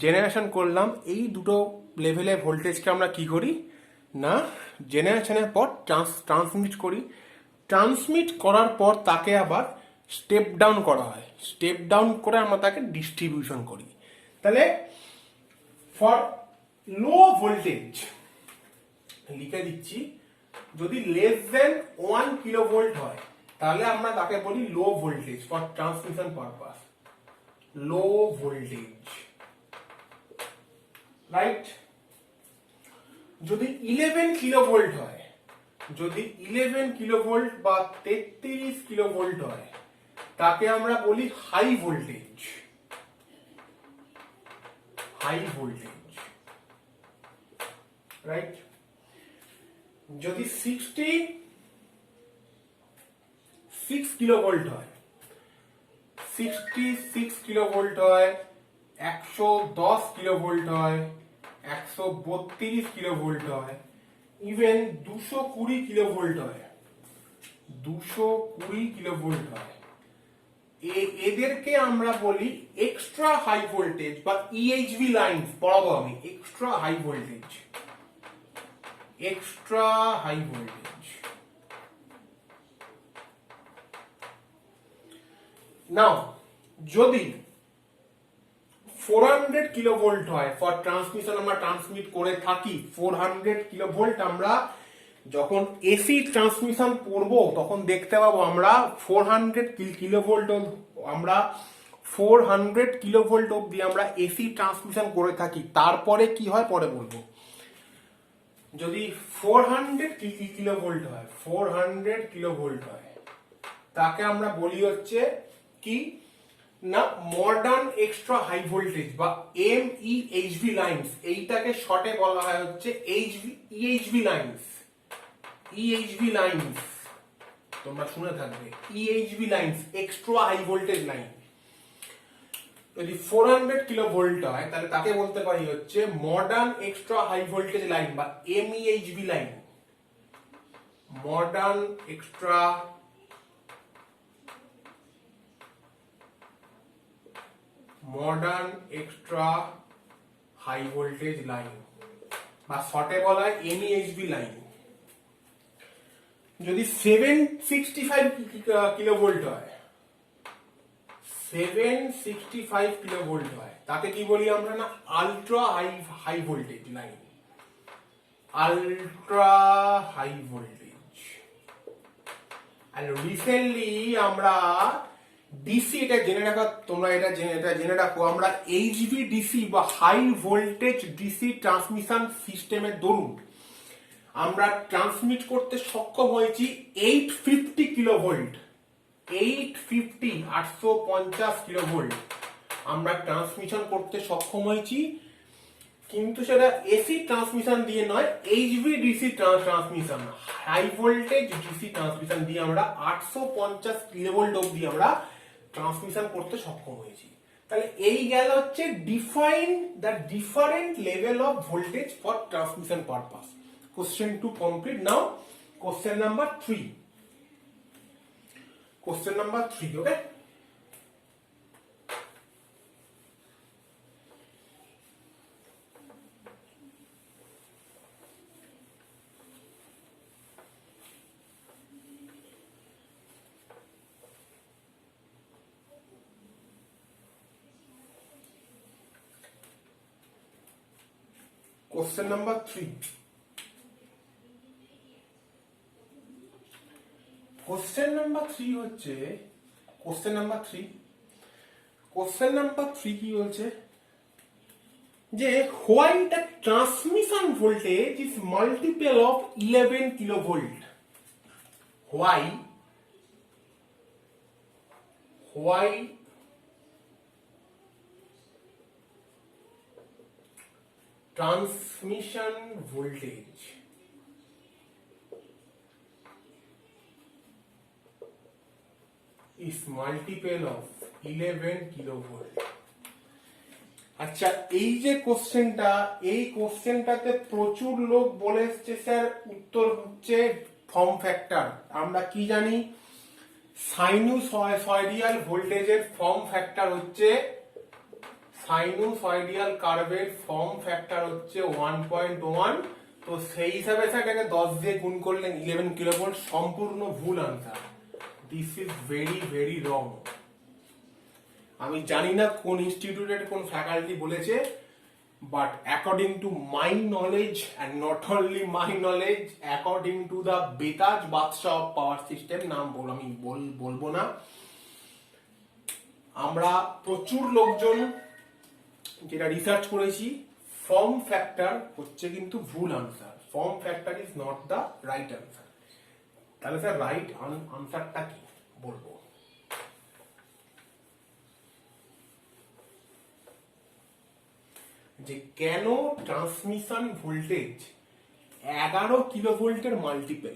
জেনারেশন করলাম, এই দুটো লেভেলে ভোল্টেজকে আমরা কি করি না জেনারেশনের পর ট্রান্সমিট করি। ট্রান্সমিট করার পর তাকে আবার স্টেপ ডাউন করা হয়, স্টেপ ডাউন করে আমরা তাকে ডিস্ট্রিবিউশন করি। তাহলে ফর লো ভোল্টেজ লিখে দিচ্ছি, যদি লেস দেন 1 কিলোভোল্ট হয় তাহলে আমরা তাকে বলি low voltage for transmission purpose, low voltage, right. যদি 11 কিলোভোল্ট হয়, যদি 11 কিলোভোল্ট বা 33 কিলোভোল্ট হয় তাকে আমরা বলি high voltage, high voltage, right. যদি 66 কিলোভোল্ট হয়, 66 কিলোভোল্ট হয়, 110 কিলোভোল্ট হয়, 132 কিলোভোল্ট হয়, ইভেন 220 কিলোভোল্ট হয়, 220 কিলোভোল্ট হয়, এদেরকে আমরা বলি এক্সট্রা হাই ভোল্টেজ বা ইএইচভি লাইন পড়াবো আমি। Extra high voltage, extra high voltage. Now যদি 400 কিলোভোল্ট হয়, ফর ট্রান্সমিশন আমরা ট্রান্সমিট করে থাকি 400 কিলোভোল্ট, আমরা যখন এসি ট্রান্সমিশন করব তখন দেখতে পাবো আমরা 400 কিলোভোল্ট, আমরা 400 কিলোভোল্ট অবধি আমরা এসি ট্রান্সমিশন করে থাকি। তারপরে কি হয় পরে বলবো। যদি 400 কিলোভোল্ট হয়, 400 কিলোভোল্ট হয়, তাকে আমরা বলি হচ্ছে কি না মডার্ন এক্সট্রা হাই ভোল্টেজ বা এমইএইচভি লাইনস। এইটাকে শর্টে বলা হয় হচ্ছে ইএইচভি লাইনস। ইএইচভি লাইনস তোমরা শুনে থাকবে, EHV lines extra high voltage line. যদি 400 কিলোভোল্ট হয় তাহলে তাকে বলতে পারি হচ্ছে modern extra high voltage line বা MEHV line. Modern extra high voltage line বা শর্টে বলা হয় এমইএইচভি লাইন। যদি 765 কিলোভোল্ট হয়, 765 কিলোভোল্ট হয়, তাকে কি বলি আমরা না ultra high voltage line. Ultra high voltage. আর রিসেন্টলি আমরা ডিসি, এটা জেনে রাখা তোমরা, এটা জেনে রাখো, আমরা এইচভি ডিসি বা হাই ভোল্টেজ ডিসি ট্রান্সমিশন সিস্টেমের দরুন আমরা ট্রান্সমিট করতে সক্ষম হয়েছি 850 কিলোভোল্ট, 850 কিলোভোল্ট আমরা ট্রান্সমিশন করতে সক্ষম হয়েছি। কিন্তু সেটা এসি ট্রান্সমিশন দিয়ে নয়, HV DC transmission, high voltage DC transmission দিয়ে আমরা 850 কিলোভোল্ট অবধি আমরা ট্রান্সমিশন করতে সক্ষম হয়েছি। তাহলে এই গেল হচ্ছে define the different level of voltage for transmission purpose. Question 2 complete. Now question number 3. Question number 3, okay? Question number 3. Question number 3 হচ্ছে, কোশ্চেন নাম্বার 3 কি বলছে যে why the transmission voltage is multiple of 11 kilovolt. Why transmission voltage is multiple of 11 kilovolt. আচ্ছা, এই যে কোশ্চেনটা, এই কোশ্চেনটাতে প্রচুর লোক বলে এসছে স্যার উত্তর হচ্ছে ফর্ম ফ্যাক্টর। আমরা কি জানি সাইনুসয়েডিয়াল ভোল্টেজের ফর্ম ফ্যাক্টর হচ্ছে, সাইনুসয়েডিয়াল কার্ভের ফর্ম ফ্যাক্টর হচ্ছে 1.1। তো সেই হিসাবে সেটাকে 10 দিয়ে গুণ করলেন 11 কিলোভোল্ট। সম্পূর্ণ ভুল answer. This is very very wrong. আমি জানি না কোন ইনস্টিটিউটের কোন ফ্যাকাল্টি বলেছে, but according to my knowledge and not only my knowledge, according to the বেতাজ বাদশা অফ পাওয়ার সিস্টেম, নাম আমি বলবো না, আমরা প্রচুর লোকজন যেটা রিসার্চ করেছি, ফর্ম ফ্যাক্টর হচ্ছে কিন্তু ভুল answer. Form factor is not the right answer. তাহলে স্যার রাইট আনসারটা কি বলবো? যে কেন ট্রান্সমিশন ভোল্টেজ 11 কিলোভোল্টের মাল্টিপল।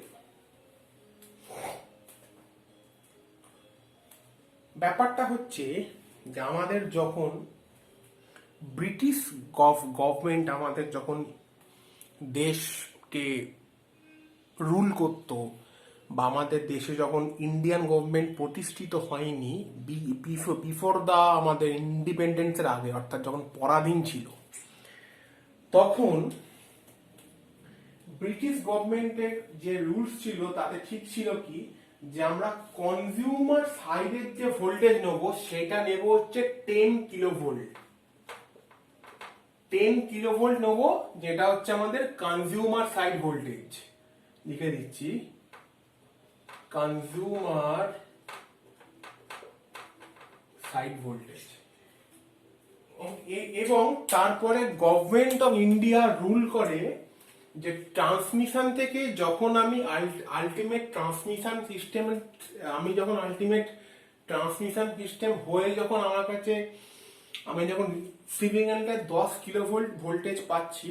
ব্যাপারটা হচ্ছে যে আমাদের যখন ব্রিটিশ গভর্নমেন্ট আমাদের যখন দেশকে রুল করতো, বা আমাদের দেশে যখন ইন্ডিয়ান গভর্নমেন্ট প্রতিষ্ঠিত হয়নি, বিফোর দা আমাদের ইন্ডিপেন্ডেন্সের আগে, অর্থাৎ যখন পরাধীন ছিল, তখন ব্রিটিশ গভর্নমেন্টের যে রুলস ছিল তাতে ঠিক ছিল কি, যে আমরা কনজিউমার সাইডের যে ভোল্টেজ নেবো সেটা নেব হচ্ছে 10 কিলোভোল্ট। 10 কিলোভোল্ট নেবো, যেটা হচ্ছে আমাদের কনজিউমার সাইড ভোল্টেজ। লিখে দিচ্ছি, কনজিউমার সাইড ভোল্টেজ। এবং তারপরে গভর্নমেন্ট অফ ইন্ডিয়া রুল করে যে ট্রান্সমিশন থেকে যখন আমি আলটিমেট ট্রান্সমিশন সিস্টেম, হয়ে যখন আমার কাছে, আমি যখন সিলিং এন্ডে 10 কিলোভোল্ট ভোল্টেজ পাচ্ছি,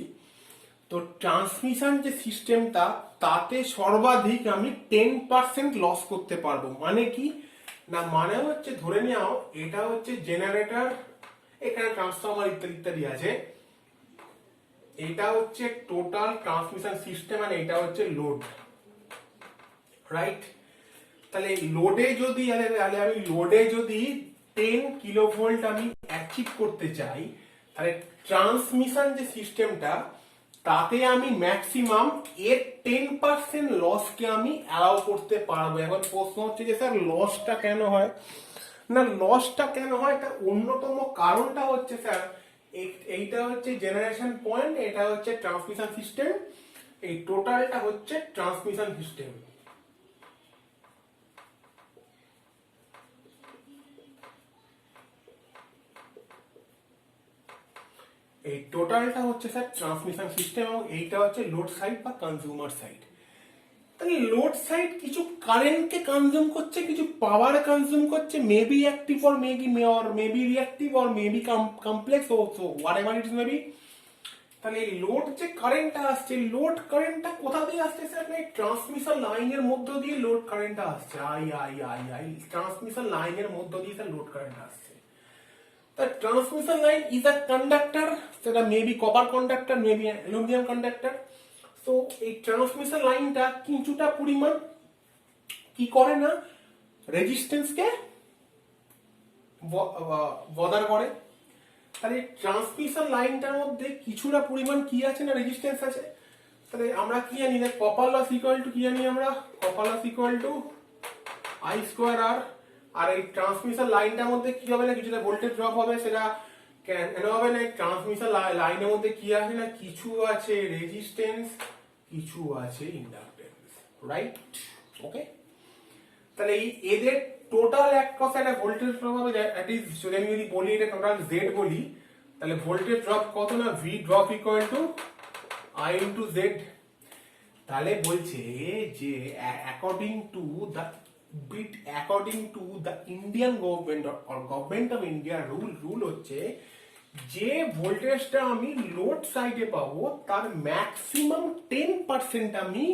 তো ট্রান্সমিশন যে সিস্টেমটা, তাতে সর্বাধিক আমি 10% লস করতে পারবো। মানে কি না, মানে হচ্ছে ধরে নেওয়া এটা হচ্ছে জেনারেটর, এখানে ট্রান্সফরমার ইত্যাদি ইত্যাদি আছে, এটা হচ্ছে টোটাল ট্রান্সমিশন সিস্টেম, আর এটা হচ্ছে লোড, রাইট? তাহলে লোডে যদি আমি লোডে যদি 10 কিলোভোল্ট আমি অ্যাচিভ করতে চাই, তাহলে ট্রান্সমিশন যে সিস্টেমটা, তাতে আমি ম্যাক্সিমাম এর 10% লসকে আমি অ্যালাউ করতে পারবো। এখন প্রশ্ন হচ্ছে যে স্যার লসটা কেন হয় না, লসটা কেন হয় তার অন্যতম কারণটা হচ্ছে স্যার, এইটা হচ্ছে জেনারেশন পয়েন্ট, এটা হচ্ছে ট্রান্সমিশন সিস্টেম, এই টোটালটা হচ্ছে ট্রান্সমিশন সিস্টেম। এই টোটালটা হচ্ছে স্যার ট্রান্সমিশন সিস্টেম, এবং এইটা হচ্ছে লোড সাইড বা কনজিউমার সাইড। তাহলে লোড সাইড কিছু কারেন্টকে কনজিউম করছে, কিছু পাওয়ার কনজিউম করছে, maybe active or maybe reactive or maybe complex, so whatever it may be. তাহলে এই লোড যে কারেন্টটা আসছে, লোড কারেন্টটা কোথা দিয়ে আসছে স্যার? এই ট্রান্সমিশন লাইনের মধ্য দিয়ে লোড কারেন্টটা আসছে। ট্রান্সমিশন লাইনের মধ্য দিয়ে স্যার লোড কারেন্ট আসছে। The transmission line is a conductor, সেটা maybe copper conductor, maybe aluminium conductor. So এই ট্রান্সমিশন লাইনটা কিছুটা পরিমাণ কি করে না, রেজিস্ট্যান্সকে বদার করে। তাহলে ট্রান্সমিশন লাইনটার মধ্যে কিছুটা পরিমাণ কি আছে না, রেজিস্ট্যান্স আছে। তাহলে আমরা কি জানি না, কপার লস ইকুয়াল টু কি জানি আমরা, copper loss equal to I square R. আর এই ট্রান্সমিশন লাইনটার মধ্যে কি হবে না, কিছুটা ভোল্টেজ ড্রপ হবে, সেটা কেন হবে না, ট্রান্সমিশন লাইনের মধ্যে কি আছে না, কিছু আছে রেজিস্ট্যান্স, কিছু আছে ইন্ডাকটেন্স, রাইট? ওকে, তাহলে এই এদের টোটাল অ্যাক্রস একটা ভোল্টেজ ড্রপ হবে, দ্যাট ইজ, যদি আমি যদি বলি এটা টোটাল জেড বলি, তাহলে ভোল্টেজ ড্রপ কত না, V drop equal to I into Z. তাহলে বলছে যে according to the Indian government or government of India rule হচ্ছে, যে ভোল্টেজটা আমি লোড সাইডে পাবো তার ম্যাক্সিমাম 10% আমি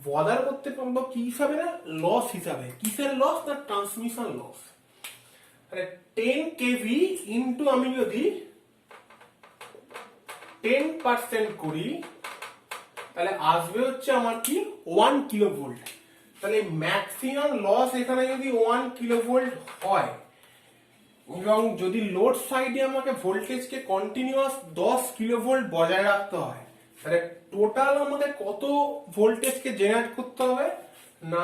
বদার করতে পারবো কি হিসাবে না, লস হিসাবে। কিসের লস না, ট্রান্সমিশন লস। তাহলে 10 কেভি ইন্টু আমি যদি 10% করি, তাহলে আসবে হচ্ছে আমার কি 1 কিলোভোল্ট। তাহলে ম্যাক্সিমাম লস এখানে যদি 1 কিলোভোল্ট হয়, এবং যদি লোড সাইডে আমাকে ভোল্টেজকে কন্টিনিউয়াস 10 কিলোভোল্ট বজায় রাখতে হয়, তাহলে টোটাল আমাদের কত ভোল্টেজকে জেনারেট করতে হবে না,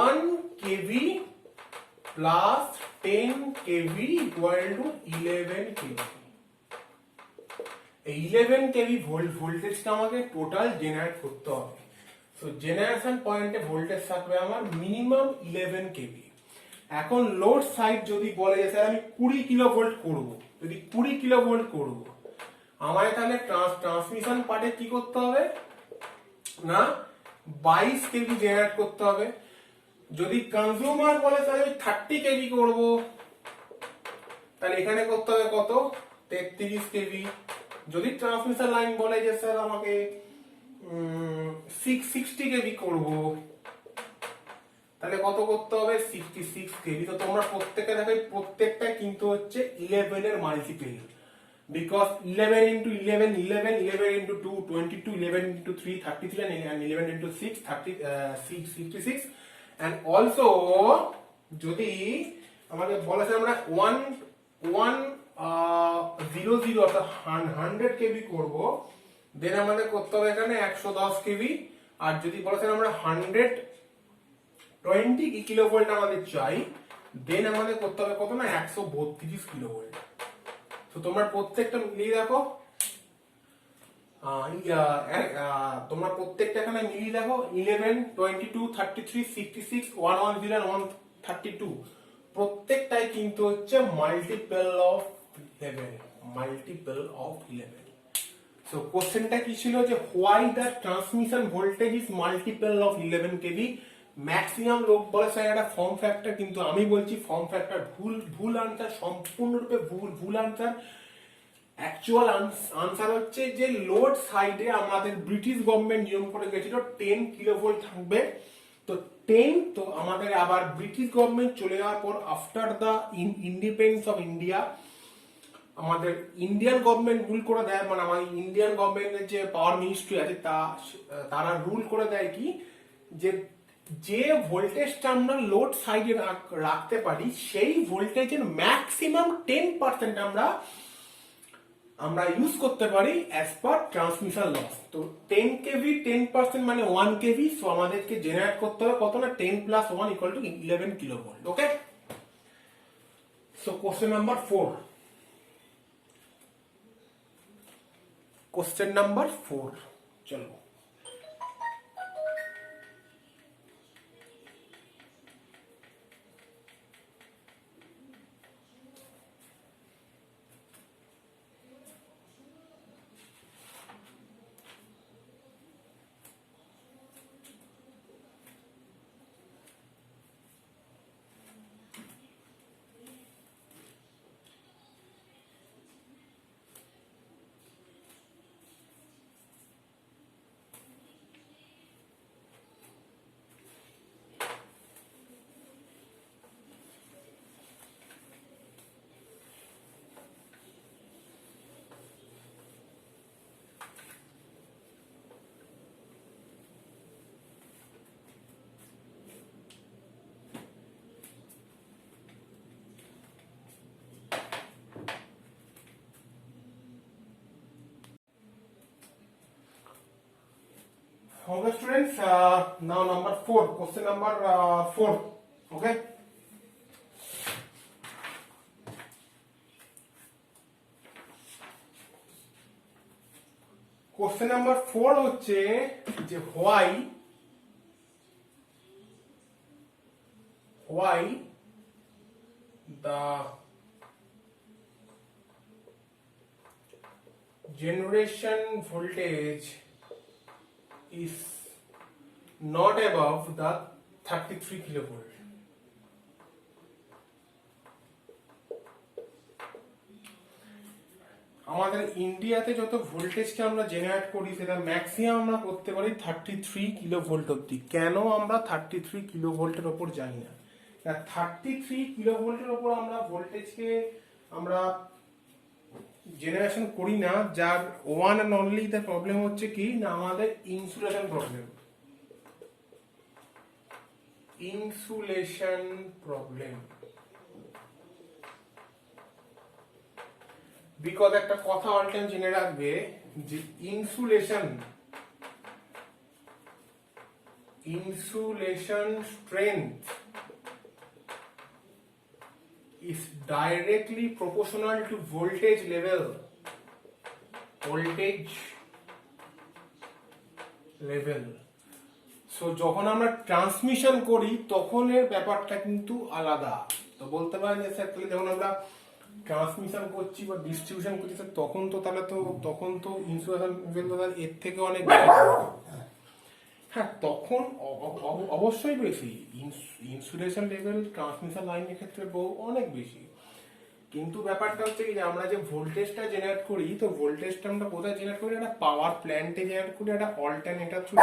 1 KV plus 10 KV equal to 11 KV. এই 11 কেভি ভোল্টেজকে আমাকে টোটাল জেনারেট করতে হবে। সো জেনারেশন পয়েন্টে ভোল্টেজ থাকবে আমার মিনিমাম 11 কেভি। এখন লোড সাইড যদি বলে যে স্যার আমি 20 কিলোভোল্ট করব, যদি 20 কিলোভোল্ট করব, আমায় তাহলে ট্রান্সমিশন পার্টে কি করতে হবে না, 22 কেভি জেনারেট করতে হবে। যদি কনজিউমার বলে তাহলে আমি 30 কেভি করব, তাহলে এখানে করতে হবে কত, 33 কেভি। যদি ট্রান্সমিশন লাইন বলে যে স্যার আমাকে 660 কেভি করব, তাহলে কত করতে হবে, 66 কেভি। তো তোমরা প্রত্যেকটা দেখো, প্রত্যেকটা কিন্তু হচ্ছে 11 এর multiple. because 11 into 11 11 11 into 2 22 11 into 3 33 and 11 into 6 66 and also যদি আমাদের বলেছে আমরা 100 অর্থাৎ 100 কেবি করব দেন আমাদের করতে হবে এখানে 110 কেবি আর যদি বলেছেন আমরা 120 কিলোভোল্ট আমাদের চাই দেন আমাদের করতে হবে কত না 132 কিলোভোল্ট। তো তোমরা প্রত্যেকটা মিলিয়ে দেখো তোমরা প্রত্যেকটা এখানে মিলিয়ে দেখো 11 22 33 66 110 and 132 প্রত্যেকটাই কিন্তু হচ্ছে মাল্টিপল অফ 11। সো কোশ্চেনটা কি ছিল যে why the transmission voltage is multiple of 11 KV. Maximum লোক বলে স্যার একটা ফর্ম ফ্যাক্টর, কিন্তু আমি বলছি ফর্ম ফ্যাক্টর ভুল আনসার, সম্পূর্ণরূপে ভুল আনসার। অ্যাকচুয়াল আনসার হচ্ছে যে লোড সাইডে আমাদের ব্রিটিশ গভর্নমেন্ট নিয়ম করে গেছিল 10 কিলোভোল্ট থাকবে। তো 10 তো আমাদের আবার ব্রিটিশ গভর্নমেন্ট চলে যাওয়ার পর after the independence of India আমাদের ইন্ডিয়ান গভর্নমেন্ট রুল করে দেয়, মানে আমাদের ইন্ডিয়ান গভর্নমেন্টের যে পাওয়ার মিনিস্ট্রি আছে তারা রুল করে দেয় কি যে ভোল্টেজটা আমরা লোড সাইডে রাখতে পারি সেই ভোল্টেজের ম্যাক্সিমাম 10% আমরা ইউজ করতে পারি অ্যাজ পার ট্রান্সমিশন লস। তো 10 কেভি 10% মানে 1 কেভি। সো আমাদেরকে জেনারেট করতে হবে কত না 10 + 1 = 11 kilovolt. Okay, so question number 4। Question number 4 चलो Okay students, now number 4, question number 4. Okay, question number 4 হচ্ছে যে why the generation voltage is not above the 33 kilovolt. আমাদের ইন্ডিয়াতে যত ভোল্টেজকে আমরা জেনারেট করি সেটা ম্যাক্সিমাম আমরা করতে পারি 33 কিলোভোল্ট অবধি। কেন আমরা 33 কিলোভোল্টের ওপর যাই না? 33 কিলোভোল্টের ওপর আমরা ভোল্টেজকে আমরা জেনারেশন করি না, যার one and only the problem হচ্ছে কি না আমাদের ইনসুলেশন প্রবলেম। বিকজ একটা কথা অল টাইম জেনে রাখবে যে insulation strength is directly proportional to voltage level. So যখন আমরা ট্রান্সমিশন করি তখন এর ব্যাপারটা কিন্তু আলাদা। তো বলতে পারেন যে স্যার তাহলে যখন আমরা ট্রান্সমিশন করছি বা ডিস্ট্রিবিউশন করছি তখন তো ইনসুলেশন লেভেল এর থেকে অনেক বেশি। হ্যাঁ, তখন অবশ্যই বেশি ইনসুলেশন লেভেল ট্রান্সমিশন লাইনের ক্ষেত্রে অনেক বেশি। কিন্তু ব্যাপারটা হচ্ছে কি যে আমরা যে ভোল্টেজটা জেনারেট করি, তো ভোল্টেজটা আমরা কোথায় জেনারেট করি? একটা পাওয়ার প্ল্যান্টে জেনারেট করি, একটা অল্টারনেটর থ্রু।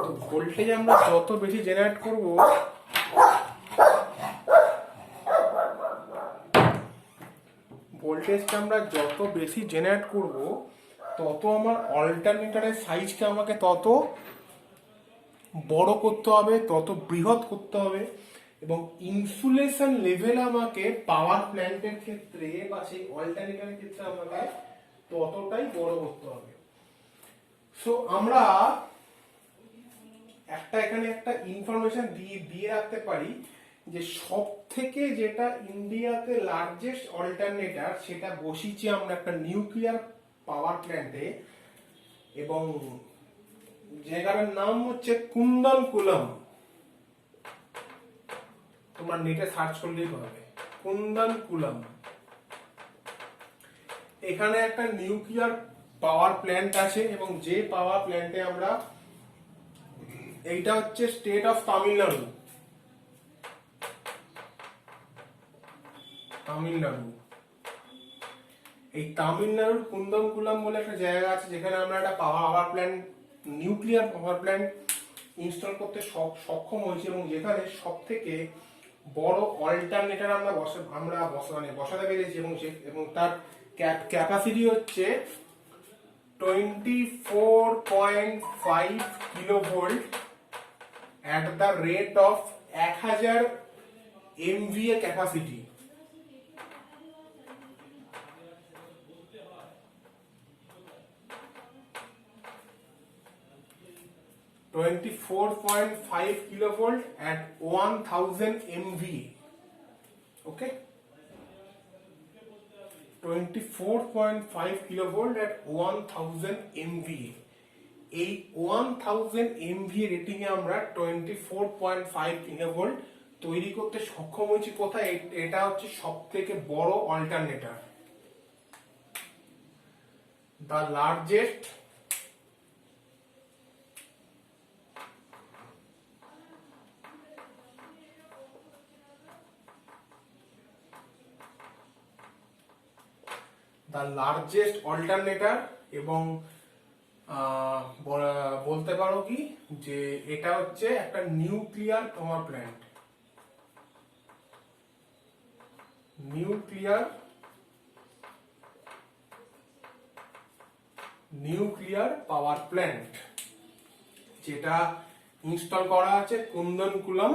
তো ভোল্টেজ আমরা যত বেশি জেনারেট করব ভোল্টেজটা আমরা যত বেশি জেনারেট করব তত আমার অল্টারনেটরের সাইজকে আমাকে তত বড় করতে হবে, তত বৃহৎ করতে হবে, এবং ইনসুলেশন লেভেল আমাকে পাওয়ার প্ল্যান্টের ক্ষেত্রে বা সেই অল্টারনেটরের ক্ষেত্রে আমাকে ততটাই বড় করতে হবে। সো আমরা এখানে একটা ইনফরমেশন দিয়ে রাখতে পারি যে সব থেকে যেটা ইন্ডিয়াতে লার্জেস্ট অল্টারনেটর সেটা বসিয়েছি আমরা একটা নিউক্লিয়ার পাওয়ার প্ল্যান্টে, এবং জায়গাটার নাম হচ্ছে কুন্দনকুলম। তোমার নেটে সার্চ করলেই পাবে কুন্দনকুলম। এখানে একটা নিউক্লিয়ার পাওয়ার প্ল্যান্ট আছে, এবং যে পাওয়ার প্ল্যান্টে আমরা, এইটা হচ্ছে স্টেট অফ তামিলনাড়ু। এই তামিলনাড়ুর কুন্দনকুলম বলে একটা জায়গা আছে যেখানে আমরা একটা power plant, nuclear power plant install করতে সক্ষম হয়েছি, এবং যেখানে সব থেকে বড় অল্টারনেটর আমরা বসাতে পেরেছি, এবং তার ক্যাপাসিটি হচ্ছে 24.5 kilovolt at the rate of 1000 MVA capacity. (24.5 kilovolt at 1000 MVA). Okay, 24.5 kilovolt at 1000 MVA। এই 1000 MVA রেটিং এ আমরা 24.5 কিলোভোল্ট তৈরি করতে সক্ষম হয়েছি। কোথায়? এটা হচ্ছে সবথেকে বড় অল্টারনেটর, দ্য লার্জেস্ট অল্টারনেটর। এবং বলতে পারো কি যে এটা হচ্ছে একটা nuclear power plant, nuclear power plant যেটা ইনস্টল করা আছে কুন্দনকুলম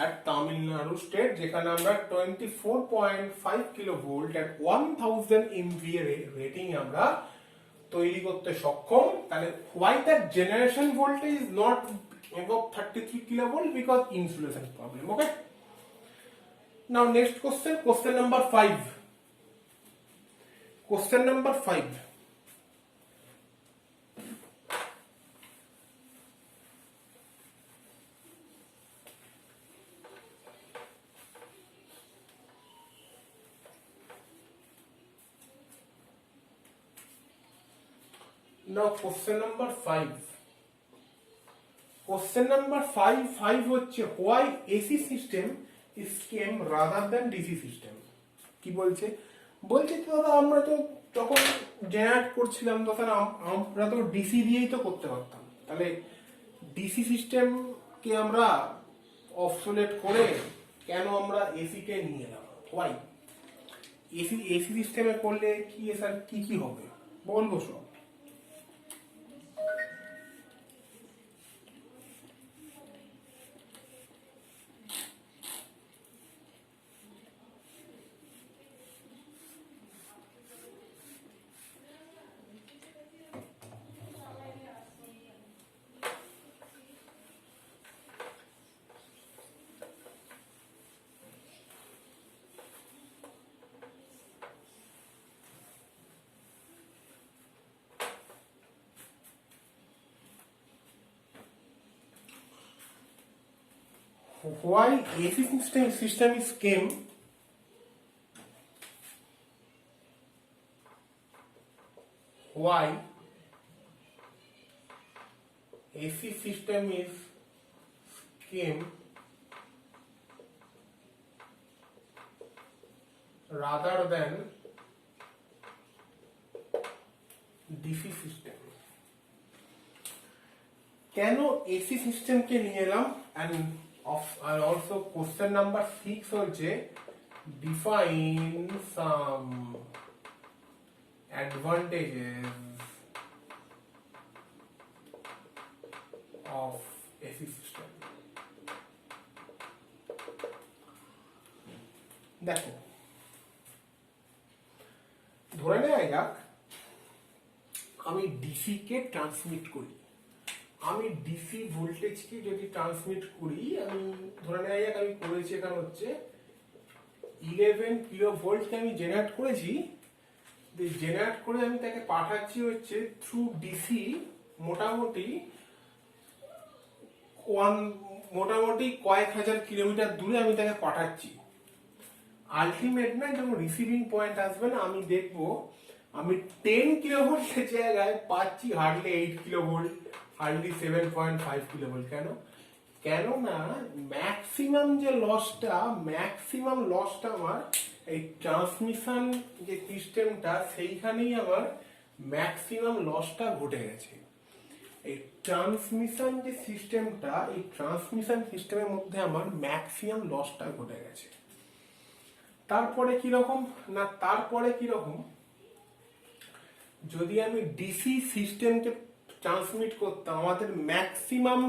at তামিলনাড়ু স্টেট, যেখানে আমরা 24.5 কিলোভোল্ট at 1000 MVA রেটিং আমরা তৈরি করতে সক্ষম। তাহলে why that generation voltage is not above 33 kilovolt? Because insulation problem. Okay, now next question number 5. Now question number 5 হচ্ছে why AC system is came rather than DC system। কি বলছে? বলছে তো দাদা আমরা তো যখন জেনারেট করছিলাম তখন আমরা তো ডিসি দিয়েই তো করতে পারতাম, তাহলে ডিসি সিস্টেম কে আমরা অবসোলেট করে কেন আমরা এসি কে নিয়ে এলাম? why এসি সিস্টেমে করলে কি স্যার কি হবে বলবো সব। Why AC system is came? Why AC system is came rather than DC system? কেন এসি সিস্টেমকে নিয়ে এলাম? and also question number 6 হচ্ছে define some advantages of AC system. দেখো, ধরে নেওয়া যাক আমি ডিসি কে ট্রান্সমিট করি, আমি ডিসি ভোল্টেজকে যদি ট্রান্সমিট করি, আমি ধরে নেওয়া যাক আমি করেছি এখানে হচ্ছে 11 কিলো ভোল্টকে আমি জেনারেট করেছি, জেনারেট করে আমি তাকে পাঠাচ্ছি হচ্ছে থ্রু ডিসি মোটামুটি কয়েক হাজার কিলোমিটার দূরে আমি তাকে পাঠাচ্ছি। আলটিমেট না যখন রিসিভিং পয়েন্ট আসবে না, আমি দেখবো আমি 10 কিলো ভোল্টের জায়গায় পাচ্ছি hardly 8 kilo volt, hardly 7.5 kilo volt. কেন না ম্যাক্সিমাম লসটা আমার এই ট্রান্সমিশন যে সিস্টেমটা, সেইখানেই আমার ম্যাক্সিমাম লসটা ঘটে গেছে। এই ট্রান্সমিশন যে সিস্টেমটা, এই ট্রান্সমিশন সিস্টেমের মধ্যে আমার ম্যাক্সিমাম লসটা ঘটে গেছে। তারপরে কিরকম যদি আমি ডিসি সিস্টেমকে ট্রান্সমিট করতাম, আমাদের ম্যাক্সিমাম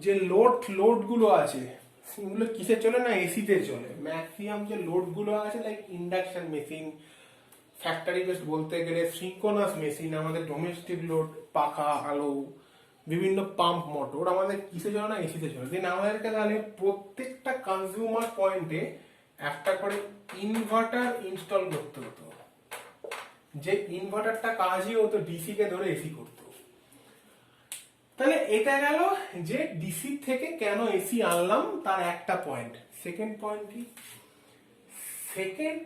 যে লোডগুলো আছে সেগুলো কিসে চলে না, এসিতে চলে। ম্যাক্সিমাম যে লোডগুলো আছে like induction machine, factory based বলতে গেলে সিঙ্কোনাস মেশিন, আমাদের ডোমেস্টিক লোড, পাখা, আলো, বিভিন্ন পাম্প, মোটর, আমাদের কিসে চলে না, এসিতে চলে। দেন আমাদেরকে তাহলে প্রত্যেকটা কনজিউমার পয়েন্টে একটা করে ইনভার্টার ইনস্টল করতে হতো, যে ইনভার্টারটা কাজই হতো ডিসি কে ধরে এসি করতো। তাহলে এটা গেল যে ডিসি থেকে কেন এসি আনলাম তার একটা পয়েন্ট। সেকেন্ড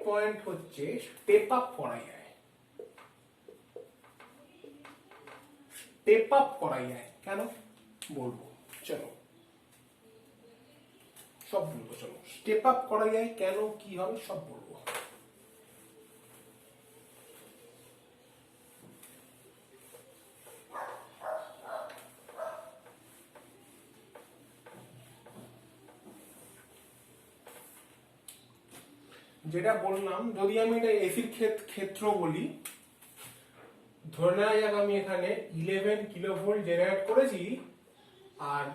পয়েন্ট হচ্ছে স্টেপ আপ করা যায়। কেন বলবো, চলো সব বলবো। স্টেপ আপ করা যায় কেন, কি হবে সব বলবো। যেটা বললাম, যদি আমি এটা এসির ক্ষেত্র বলি, ধরে নেওয়া যাক আমি এখানে 11 কিলো ভোল্ট জেনারেট করেছি, আর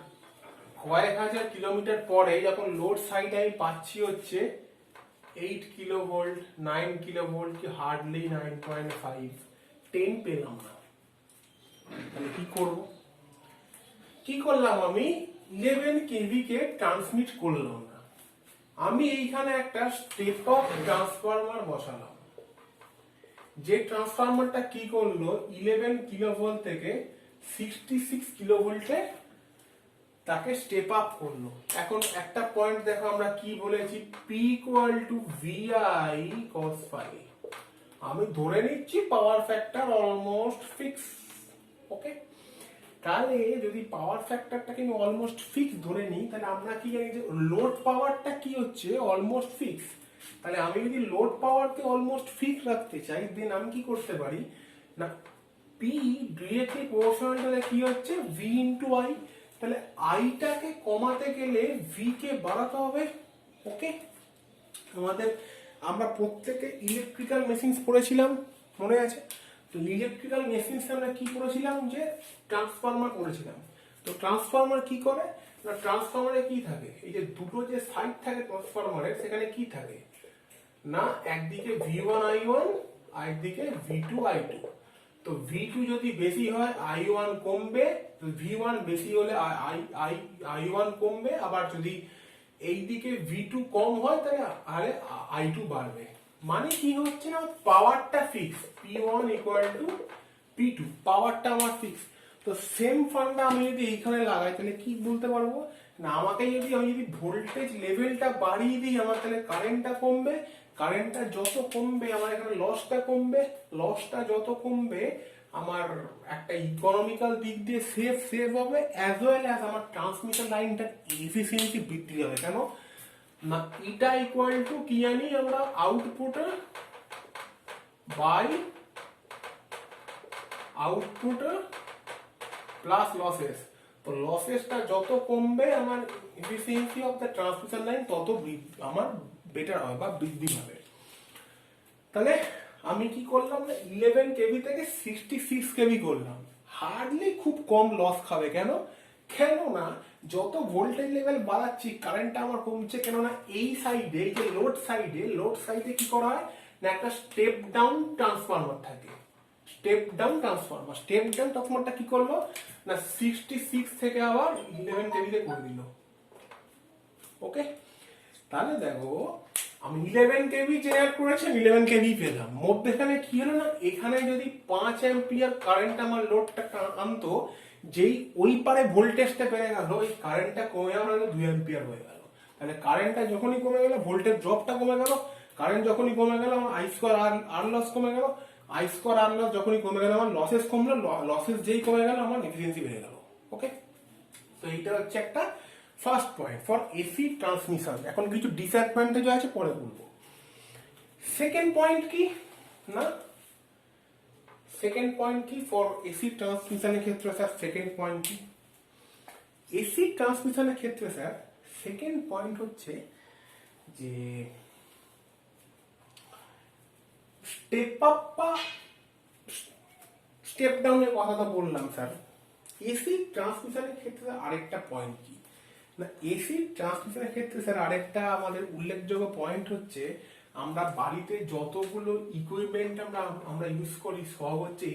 কয়েক হাজার কিলোমিটার পরে যখন লোড সাইডে আমি পাচ্ছি হচ্ছে 8 কিলো ভোল্ট, 9 কিলো ভোল্ট, কি হার্ডলি 9.5, 10 পেলাম না। তাহলে কি করলাম আমি 11 কেভি কে ট্রান্সমিট করলাম না, আমি এইখানে একটা স্টেপ আপ ট্রান্সফরমার বসালাম। যে ট্রান্সফরমারটা কি করলো 11 কিলো ভোল্ট থেকে 66 কিলো ভোল্টে তাকে স্টেপ আপ করলো। এখন একটা পয়েন্ট দেখো, আমরা কি বলেছি, P = VI cos phi। আমি ধরে নিচ্ছি পাওয়ার ফ্যাক্টর অলমোস্ট ফিক্স। ওকে, তাহলে যদি পাওয়ার ফ্যাক্টরটাকে আমি অলমোস্ট ফিক্স ধরে নিই, তাহলে আমরা কি জানি যে লোড পাওয়ারটা কি হচ্ছে অলমোস্ট ফিক্স। তাহলে আমি যদি লোড পাওয়ারকে অলমোস্ট ফিক্স রাখতে চাই, দেন আমি কি করতে পারি না, P ডিরেক্টলি প্রপোর্শনাল কি হচ্ছে V × I। তাহলে আইটাকে কমাতে গেলে ভি কে বাড়াতে হবে। ওকে, আমরা প্রত্যেকে ইলেকট্রিক্যাল মেশিনস পড়েছিলাম, মনে আছে? তো ইলেকট্রিক্যাল মেশিনস আমরা কি করেছিলাম, যে ট্রান্সফরমার করেছিলাম। তো ট্রান্সফরমার কি করে না, ট্রান্সফরমারে কি থাকে, এই যে দুটো যে সাইড থাকে ট্রান্সফরমারের, সেখানে কি থাকে না, একদিকে V1 I1 আর একদিকে V2 I2। তো V2 যদি বেশি হয় I1 কমবে, V1 বেশি হলে I1 কমবে, আবার যদি এইদিকে V2 কম হয় তাহলে I2 বাড়বে। মানে কি হচ্ছে না, পাওয়ারটা ফিক্স, P1 = P2, পাওয়ারটা আমার ফিক্স। তো সেম ফান্ডা আমি যদি এইখানে লাগাই, তাহলে কি বলতে পারবো না, আমি যদি ভোল্টেজ লেভেলটা বাড়িয়ে দিই, আমার তাহলে কারেন্টটা কমবে, কারেন্টটা যত কমবে আমার এখানে লসটা কমবে, লসটা যত কমবে আমার একটা ইকোনমিক্যাল দিক দিয়ে সেভ হবে, অ্যাজ ওয়েল অ্যাজ আমার ট্রান্সমিশন লাইনটার এফিসিয়েন্সি বৃদ্ধি হবে। কেন না, এটা = কি জানি আমরা, output by output plus losses. তো লসেসটা যত কমবে আমার efficiency of the transmission line তত আমার বেটার হবে বা বৃদ্ধি হবে। তাহলে আমি কি করলাম না 11 কেভি থেকে 66 কেভি করলাম, হার্ডলি খুব কম লস খাবে। কেননা যত ভোল্টেজ লেভেল বাড়াচ্ছি কারেন্টটা আমার কমছে। কেননা এই সাইডে, এই যে লোড সাইডে কি করা হয় না, একটা স্টেপ ডাউন ট্রান্সফরমার থাকে। স্টেপ ডাউন ট্রান্সফরমারটা কি করলো না 66 থেকে আবার 11 কেভিতে করে দিল। ওকে, তাহলে দেখো আমি 11 কেভি জেনারেট করেছি, 11 কেভি পেলাম। মধ্যেখানে কি হলো না, এখানে যদি 5 অ্যাম্পিয়ার কারেন্ট আমার লোডটা আনতো, যেই ওই পারে ভোল্টেজটা বেড়ে গেল, ওই কারেন্টটা কমে আমার 2 অ্যাম্পিয়ার হয়ে গেল। তাহলে কারেন্টটা যখনই কমে গেল, ভোল্টেজ ড্রপটা কমে গেল, কারেন্ট যখনই কমে গেল আমার আই স্কোয়ার আর লস কমে গেল, আই স্কোয়ার আর লস যখনই কমে গেল আমার লসেস কমলো, লসেস যেই কমে গেল আমার এফিসিয়েন্সি বেড়ে গেল। ওকে, তো এইটা হচ্ছে একটা first point for AC transmission. এখন কিছু ডিসঅ্যাডভান্টেজ আছে, পরে বলবো। সেকেন্ড পয়েন্ট কি না, সেকেন্ড পয়েন্ট কি ফর এসি ট্রান্সমিশনের ক্ষেত্রে স্যার, সেকেন্ড পয়েন্ট কি এসি ট্রান্সমিশনের ক্ষেত্রে স্যার, সেকেন্ড পয়েন্ট হচ্ছে যে স্টেপ আপ বা স্টেপ ডাউনের কথাটা বললাম স্যার। এসি ট্রান্সমিশনের ক্ষেত্রে আরেকটা পয়েন্ট কি না, এসি ট্রান্সমিশনের ক্ষেত্রে স্যার আরেকটা আমাদের উল্লেখযোগ্য পয়েন্ট হচ্ছে, আমরা বাড়িতে যতগুলো ইকুইপমেন্ট আমরা ইউজ করি সব হচ্ছে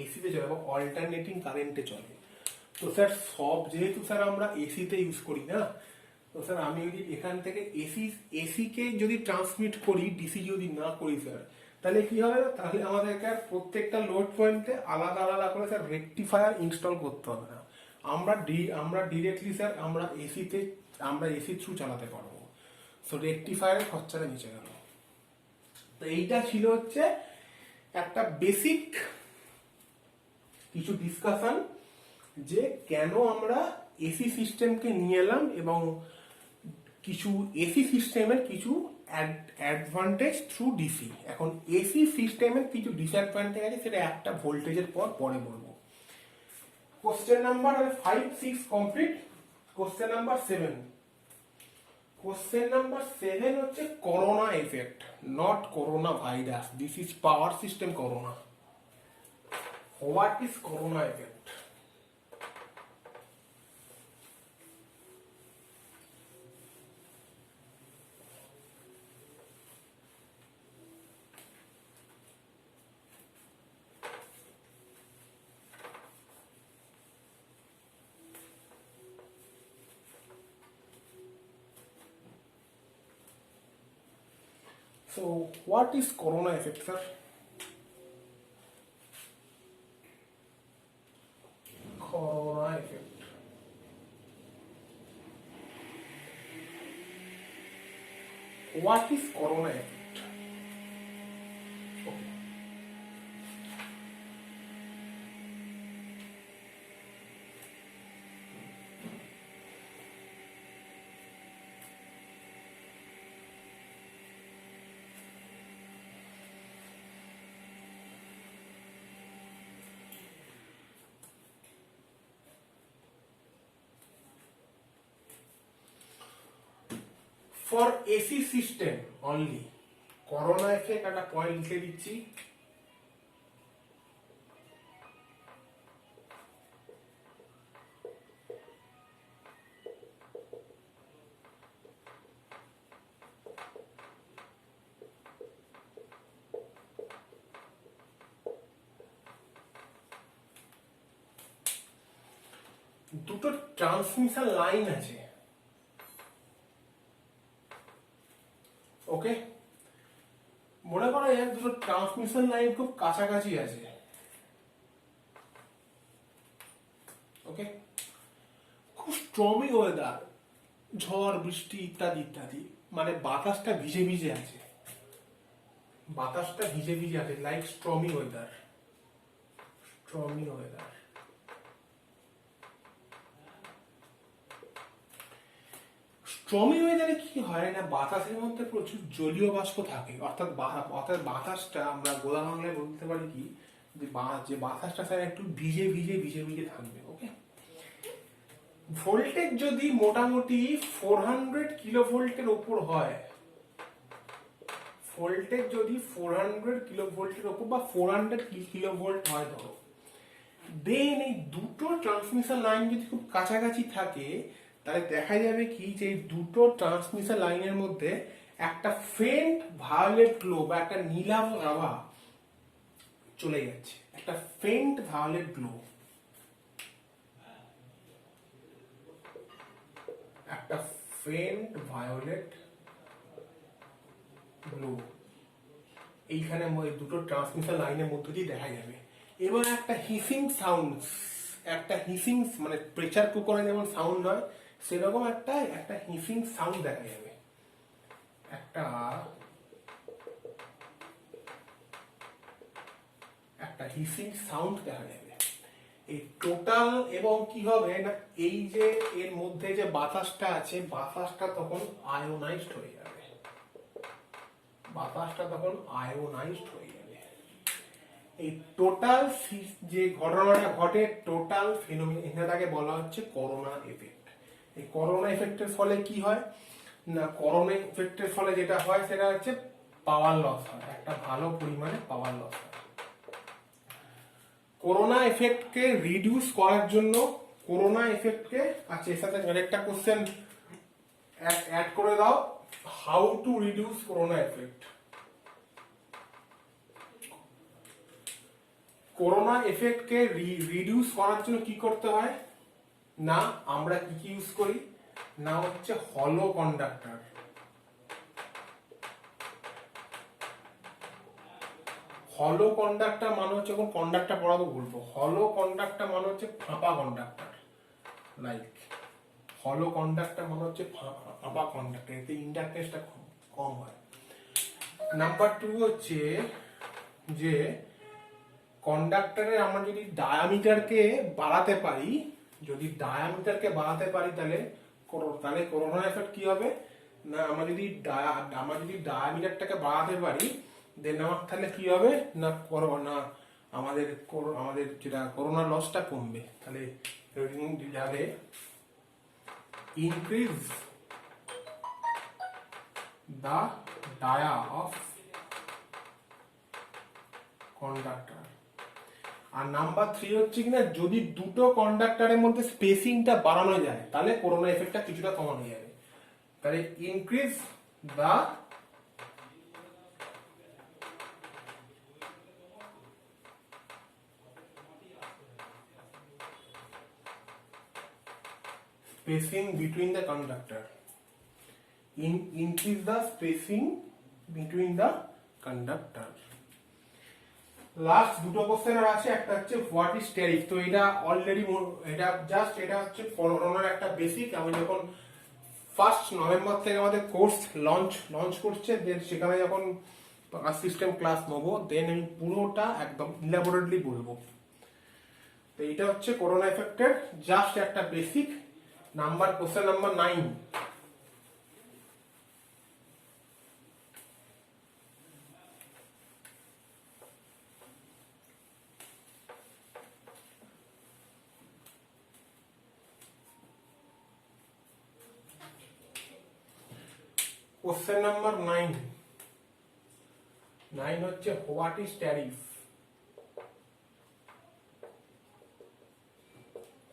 এসিতে চলে বা অল্টারনেটিং কারেন্টে চলে। তো স্যার সব যেহেতু স্যার আমরা এসিতে ইউজ করি না, তো স্যার আমি যদি এখান থেকে এসিকে যদি ট্রান্সমিট করি, ডিসি যদি না করি স্যার, তাহলে কি হবে, তাহলে আমাদেরকে প্রত্যেকটা লোড পয়েন্টে আলাদা আলাদা করে স্যার রেকটিফায়ার ইনস্টল করতে হবে না। আমরা ডিরেক্টলি স্যার আমরা এসি থ্রু চালাতে পারবো। সো রেকটিফায়ারের খরচাটা নিচে গেল। তো এইটা ছিল হচ্ছে একটা বেসিক কিছু ডিসকাশন, যে কেন আমরা এসি সিস্টেমকে নিয়ে এলাম এবং কিছু এসি সিস্টেমের কিছু অ্যাডভান্টেজ থ্রু ডিসি। এখন এসি সিস্টেমের কিছু ডিসঅ্যাডভান্টেজ আছে, সেটা একটা ভোল্টেজের পরে বলবো। Question number 5, 6 complete. Question number 7। Question number 7 হচ্ছে corona effect, not corona virus. This is power system corona. What is corona effect? So, what is corona effect, sir? Corona effect. What is corona effect? Okay. For AC system only, corona effect একটা point লিখে দিচ্ছি। দুটো transmission line আছে, ওকে, মনে করা যায় দুটো transmission line খুব কাছাকাছি আছে, ওকে, খুব স্ট্রমি ওয়েদার, ঝড় বৃষ্টি ইত্যাদি ইত্যাদি, মানে বাতাসটা ভিজে ভিজে আছে, লাইক স্ট্রমি ওয়েদার। স্ট্রমি ওয়েদারে কি হয় না, বাতাসের মধ্যে প্রচুর জলীয় বাষ্প থাকে, অর্থাৎ বাতাসটা আমরা গোলা বাংলায় বলতে পারি কি, যে বাতাসটা স্যার একটু ভিজে ভিজে থাকবে, ওকে। ভোল্টেজ যদি মোটামুটি 400 কিলো ভোল্টের ওপর হয়, ভোল্টেজ যদি 400 কিলো ভোল্টের ওপর বা 400 কিলো ভোল্ট হয় ধরো, দেন এই দুটো ট্রান্সমিশন লাইন যদি খুব কাছাকাছি থাকে, তাহলে দেখা যাবে কি যে এই দুটো ট্রান্সমিশন লাইনের মধ্যে একটা ফেন্ট ভায়োলেট গ্লো বা একটা নীলাভ আভা চলে যাচ্ছে, একটা ফেন্ট ভায়োলেট গ্লো, একটা ফেন্ট ভায়োলেট গ্লো এইখানে দুটো ট্রান্সমিশন লাইনের মধ্যে দিয়ে দেখা যাবে। এবং একটা হিসিং সাউন্ড, একটা হিসিং মানে প্রেসার কুকারে যেমন সাউন্ড হয় সেরকম একটা হিসিং সাউন্ড দেখা যাবে, একটা হিসিং সাউন্ড দেখা যাবে। এই টোটাল এবং কি হবে না, এই যে এর মধ্যে যে বাতাসটা আছে, বাতাসটা তখন আয়োনাইজড হয়ে যাবে, বাতাসটা তখন আয়োনাইজড হয়ে যাবে। এই টোটাল যে ঘটনাটা ঘটে, টোটাল ফিনোমেনাটাকে বলা হচ্ছে করোনা এফেক্ট। এই করোনা এফেক্টের ফলে কি হয় না, করোনা এফেক্টের ফলে যেটা হয় সেটা হচ্ছে পাওয়ার লস হয়, একটা ভালো পরিমাণে পাওয়ার লস হয়। করোনা এফেক্টকে রিডিউস করার জন্য, করোনা এফেক্টকে, আচ্ছা এর সাথে আরেকটা কোশ্চেন অ্যাড করে দাও, how to reduce corona effect. Corona এফেক্টকে রিডিউস করার জন্য কি করতে হয় না, আমরা কি ইউজ করি না, হচ্ছে হলো কন্ডাক্টর। হলো কন্ডাক্টর মানে হচ্ছে, এখন কন্ডাক্টর পড়াবো বলবো, হলো কন্ডাক্টর মানে হচ্ছে ফাঁপা কন্ডাক্টর, লাইক হলো কন্ডাক্টর মানে হচ্ছে ফাঁপা কন্ডাক্টর, এতে ইন্ডাকটেন্সটা কম হয়। নাম্বার 2 হচ্ছে যে কন্ডাক্টরের আমরা যদি ডায়ামিটারকে বাড়াতে পারি, যদি ডায়ামিটারকে বাড়াতে পারি তাহলে করোনা এফেক্ট কি হবে না, আমরা যদি ডায়ামিটারটাকে বাড়াতে পারি, দেন আমার তাহলে কি হবে না, করোনা আমাদের যেটা করোনা লসটা কমবে। তাহলে যাবে increase the dia of conductor. আর নাম্বার 3 হচ্ছে কিনা, যদি দুটো কন্ডাক্টরের মধ্যে স্পেসিংটা বাড়ানো যায় তাহলে করোনা এফেক্টটা কিছুটা কমানো যাবে। তাহলে increase the spacing between the conductor, increase the spacing between the conductor। Last দুটো কোশ্চেন আর আছে, একটা হচ্ছে হোয়াট ইজ ট্যারিফ। তো এটা অলরেডি এটা হচ্ছে করোনার একটা বেসিক। আমি যখন 1 নভেম্বর থেকে আমাদের কোর্স লঞ্চ করছে, দেন সেখানে যখন সিস্টেম ক্লাস নেবো, দেন আমি পুরোটা একদম ইলাবোরেটলি বলবো। তো এটা হচ্ছে করোনা এফেক্টের জাস্ট একটা basic. Question number 9, question number 9 হচ্ছে what is tariff.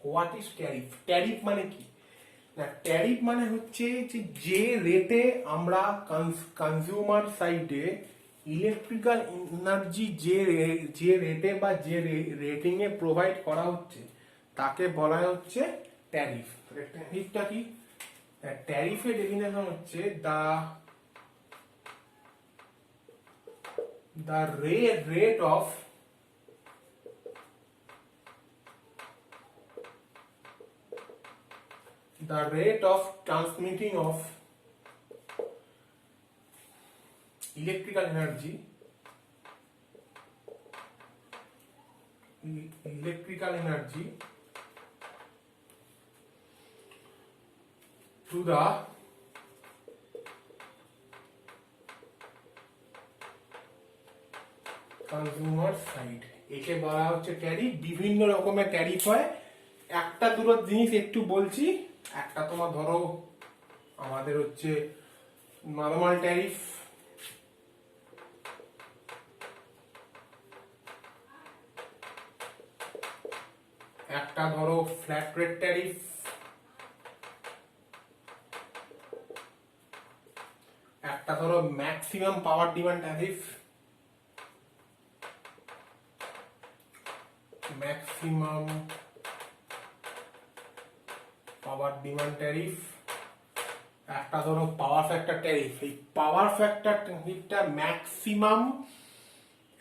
What is tariff, tariff মানে কি না, ট্যারিফ মানে হচ্ছে যে রেটে আমরা কনজিউমার সাইডে ইলেকট্রিক্যাল এনার্জি যে রেটে বা যে রেটিং এ প্রোভাইড করা হচ্ছে তাকে বলা হচ্ছে ট্যারিফ। ট্যারিফটা কি, ট্যারিফের ডেফিনেশন হচ্ছে the rate of transmitting of electrical energy to the consumer side, একে বলা হচ্ছে ট্যারিফ। বিভিন্ন রকমের ট্যারিফ হয়, একটা দুটো জিনিস একটু বলছি। একটা তোমার ধরো আমাদের হচ্ছে নরমাল ট্যারিফ, একটা ধরো ফ্ল্যাট রেট ট্যারিফ, একটা ধরো maximum power demand tariff, maximum power demand tariff, একটা ধরো পাওয়ার ফ্যাক্টর ট্যারিফ। এই পাওয়ার ফ্যাক্টর ট্যারিফটা maximum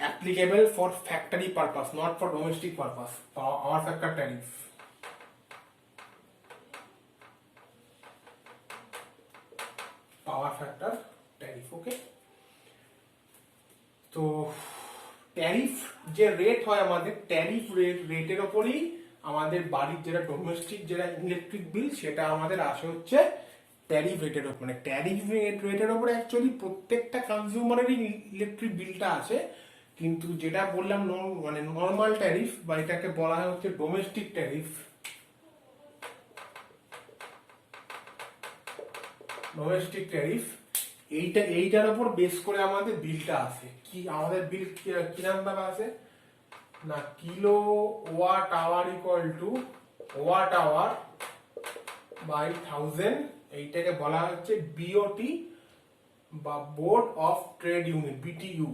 applicable for factory purpose, not for domestic purpose. Power factor tariff. Power factor tariff, okay? তো tariff যে rate হয় আমাদের, tariff রেটের ওপরই আমাদের বাড়ির যেটা ডোমেস্টিক যেটা ইলেকট্রিক বিল সেটা আমাদের আসে হচ্ছে ট্যারিফ রেটের ওপর। মানে ট্যারিফ রেটের ওপরে অ্যাকচুয়ালি প্রত্যেকটা কনজিউমারেরই ইলেকট্রিক বিলটা আসে, কিন্তু যেটা বললাম মানে নর্মাল ট্যারিফ বা এটাকে বলা হয় হচ্ছে ডোমেস্টিক ট্যারিফ। ডোমেস্টিক ট্যারিফ এইটার উপর বেস করে আমাদের বিলটা আসে। কি আমাদের বিল কি নাম আসে না, kilowatt hour equal to watt hour by 1000, এইটাকে বলা হচ্ছে বিওটি বা board of trade unit, BTU,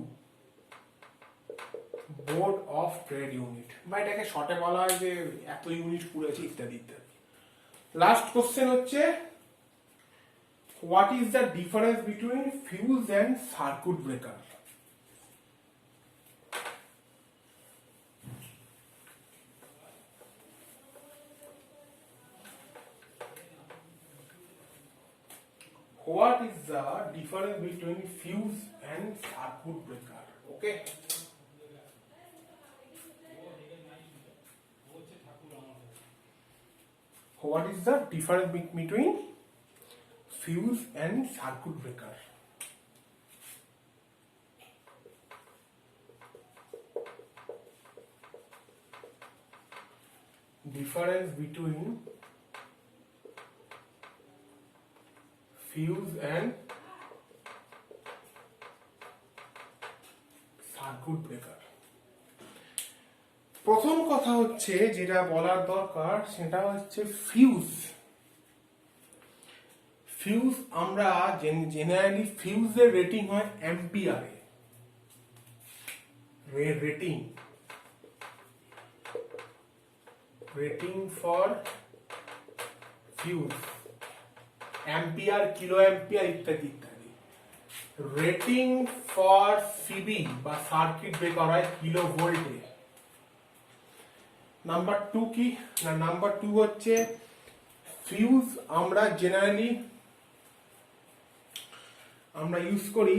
board of trade unit, বা এটাকে শর্টে বলা হয় যে এত ইউনিট পুড়েছে ইত্যাদি ইত্যাদি। লাস্ট কোশ্চেন হচ্ছে what is the difference between fuse and circuit breaker? What is the difference between fuse and circuit breaker? Okay. What is the difference between fuse and circuit breaker? Difference between fuse and circuit breaker. প্রথম কথা হচ্ছে যেটা বলার দরকার সেটা হচ্ছে fuse. Fuse আমরা generally ফিউজের রেটিং হয় অ্যাম্পিয়ারে, rating for fuse ampere, kilo ampere ইত্যাদি ইত্যাদি। রেটিং ফর সিবি বা সার্কিট ব্রেকার হয় কিলো ভোল্টে। নাম্বার টু কি না, নাম্বার টু হচ্ছে ফিউজ আমরা জেনারেলি ইউজ করি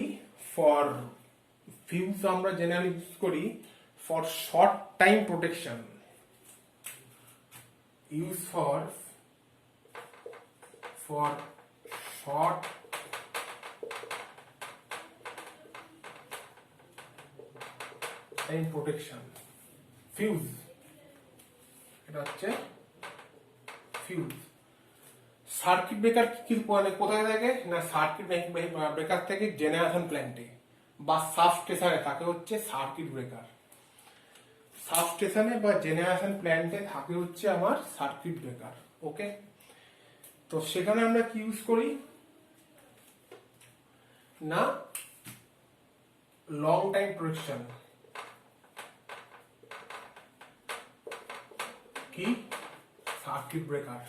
for short time protection, use for short time protection। Fuse এটা হচ্ছে ফিউজ। সার্কিট ব্রেকার কি কোথায় থাকে না, সার্কিট ব্রেকার থেকে জেনারেশন প্ল্যান্টে বা সাবস্টেশনে থাকে হচ্ছে সার্কিট ব্রেকার। সাবস্টেশনে বা জেনারেশন প্ল্যান্টে থাকে হচ্ছে আমার সার্কিট ব্রেকার। ওকে, তো সেখানে আমরা কি ইউজ করি না, লং টাইম প্রোটেকশন, কি সার্কিট ব্রেকার।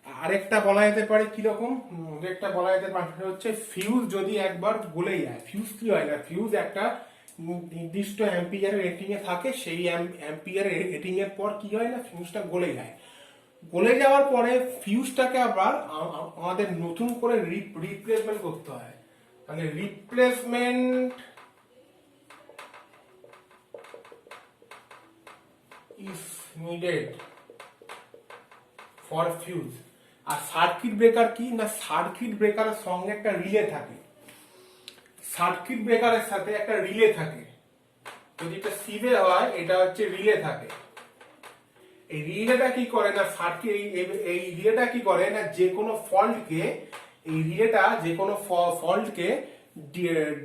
আরেকটা বলা যেতে পারে কিরকম, আরেকটা বলা যেতে পারে হচ্ছে ফিউজ যদি একবার গলে যায়, ফিউজ কি হয় না, ফিউজ একটা নির্দিষ্ট অ্যাম্পিয়ারের রেটিং এ থাকে, সেই অ্যাম্পিয়ারের রেটিং এর পর কি হয় না, ফিউজটা গলে যায়। গলে যাওয়ার পরে ফিউজটাকে আবার আমাদের নতুন করে রিপ্লেসমেন্ট করতে হয়। মানে replacement is needed for fuse. আর সার্কিট ব্রেকার কি না, সার্কিট ব্রেকারের সঙ্গে একটা রিলে থাকে, সার্কিট ব্রেকারের সাথে একটা রিলে থাকে। যদি এটা সিভে হয়, এটা হচ্ছে রিলে থাকে। এই রিলেটা কি করে না, এই রিলেটা কি করে না, যে কোনো ফল্টকে, এই রিলেটা যে কোনো ফল্টকে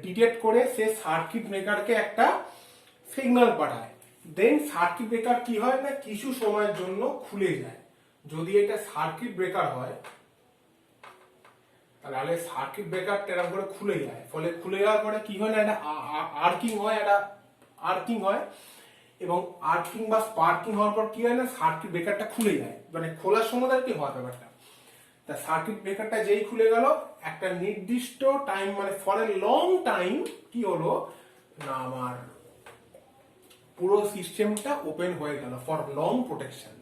ডিটেক্ট করে সে সার্কিট ব্রেকারকে একটা সিগন্যাল পাঠায়, দেন সার্কিট ব্রেকার কি হয় না কিছু সময়ের জন্য খুলে যায়। যদি এটা সার্কিট ব্রেকার হয় তাহলে সার্কিট ব্রেকারটা এরকম করে খুলে যায়, ফলে খুলে যাওয়ার পরে কি হয় না একটা আর্কিং হয় এবং আর্কিং বা স্পার্কিং হওয়ার পর কি হয় না সার্কিট ব্রেকারটা খুলে যায়, মানে খোলার সময় আর কি হয় ব্যাপারটা। তা সার্কিট ব্রেকারটা যেই খুলে গেল একটা নির্দিষ্ট টাইম মানে ফর এ লং টাইম কি হলো না আমার পুরো সিস্টেমটা ওপেন হয়ে গেল ফর লং প্রোটেকশন।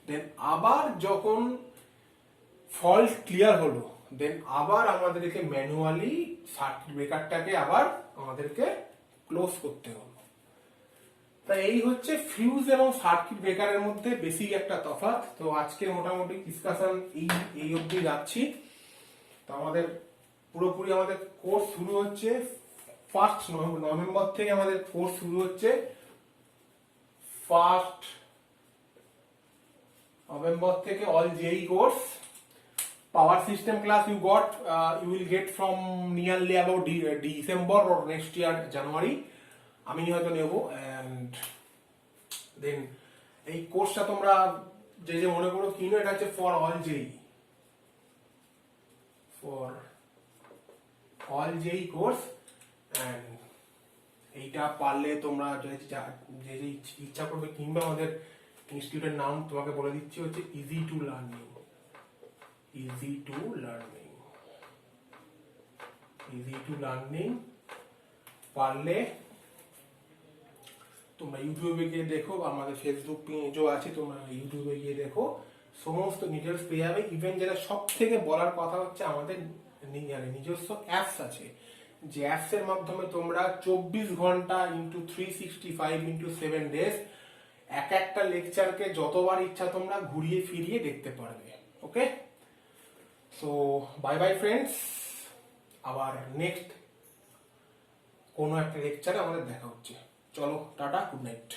দেন আবার যখন ফল্ট ক্লিয়ার হলো দেন আবার আমাদেরকে ম্যানুয়ালি সার্কিট ব্রেকারটাকে আবার আমাদেরকে ক্লোজ করতে হলো। তাই এই হচ্ছে ফিউজ এবং সার্কিট ব্রেকারের মধ্যে বেসিক একটা তফাৎ। তো আজকে মোটামুটি ডিসকাশন এই অবধি যাচ্ছি। তো আমাদের পুরোপুরি আমাদের কোর্স শুরু হচ্ছে 1 নভেম্বর থেকে আমাদের কোর্স শুরু হচ্ছে। 1 নভেম্বর থেকে all JEE course power system class you will get from nearly about December or next year January আমি হয়তো নেব। এন্ড দেন এই কোর্সটা তোমরা যে যে মনে করো কিনো, এটা হচ্ছে for all JEE course. And এইটা পারলে তোমরা যে যে ইচ্ছা করবে কিংবা আমাদের ইনস্টিটিউটের নাম তোমাকে বলে দিচ্ছি হচ্ছে ইজি টু লার্নিং। পারলে তোমরা ইউটিউবে গিয়ে দেখো বা আমাদের ফেসবুক পেজও আছে, তোমরা ইউটিউবে গিয়ে দেখো, সমস্ত ডিটেলস পেয়ে যাবে। ইভেন যেটা সব থেকে বলার কথা হচ্ছে আমাদের নিজস্ব অ্যাপস আছে, যে অ্যাপস এর মাধ্যমে তোমরা 24 ঘন্টা ইন্টু 365 ইন্টু 7 ডেজ এক একটা লেকচারকে যতবার ইচ্ছা তোমরা ঘুরিয়ে ফিরিয়ে দেখতে পারবে। ওকে, সো বাই বাই ফ্রেন্ডস, আবার নেক্সট কোনো একটা লেকচারে আমাদের দেখা হচ্ছে। চলো টাটা, গুড নাইট।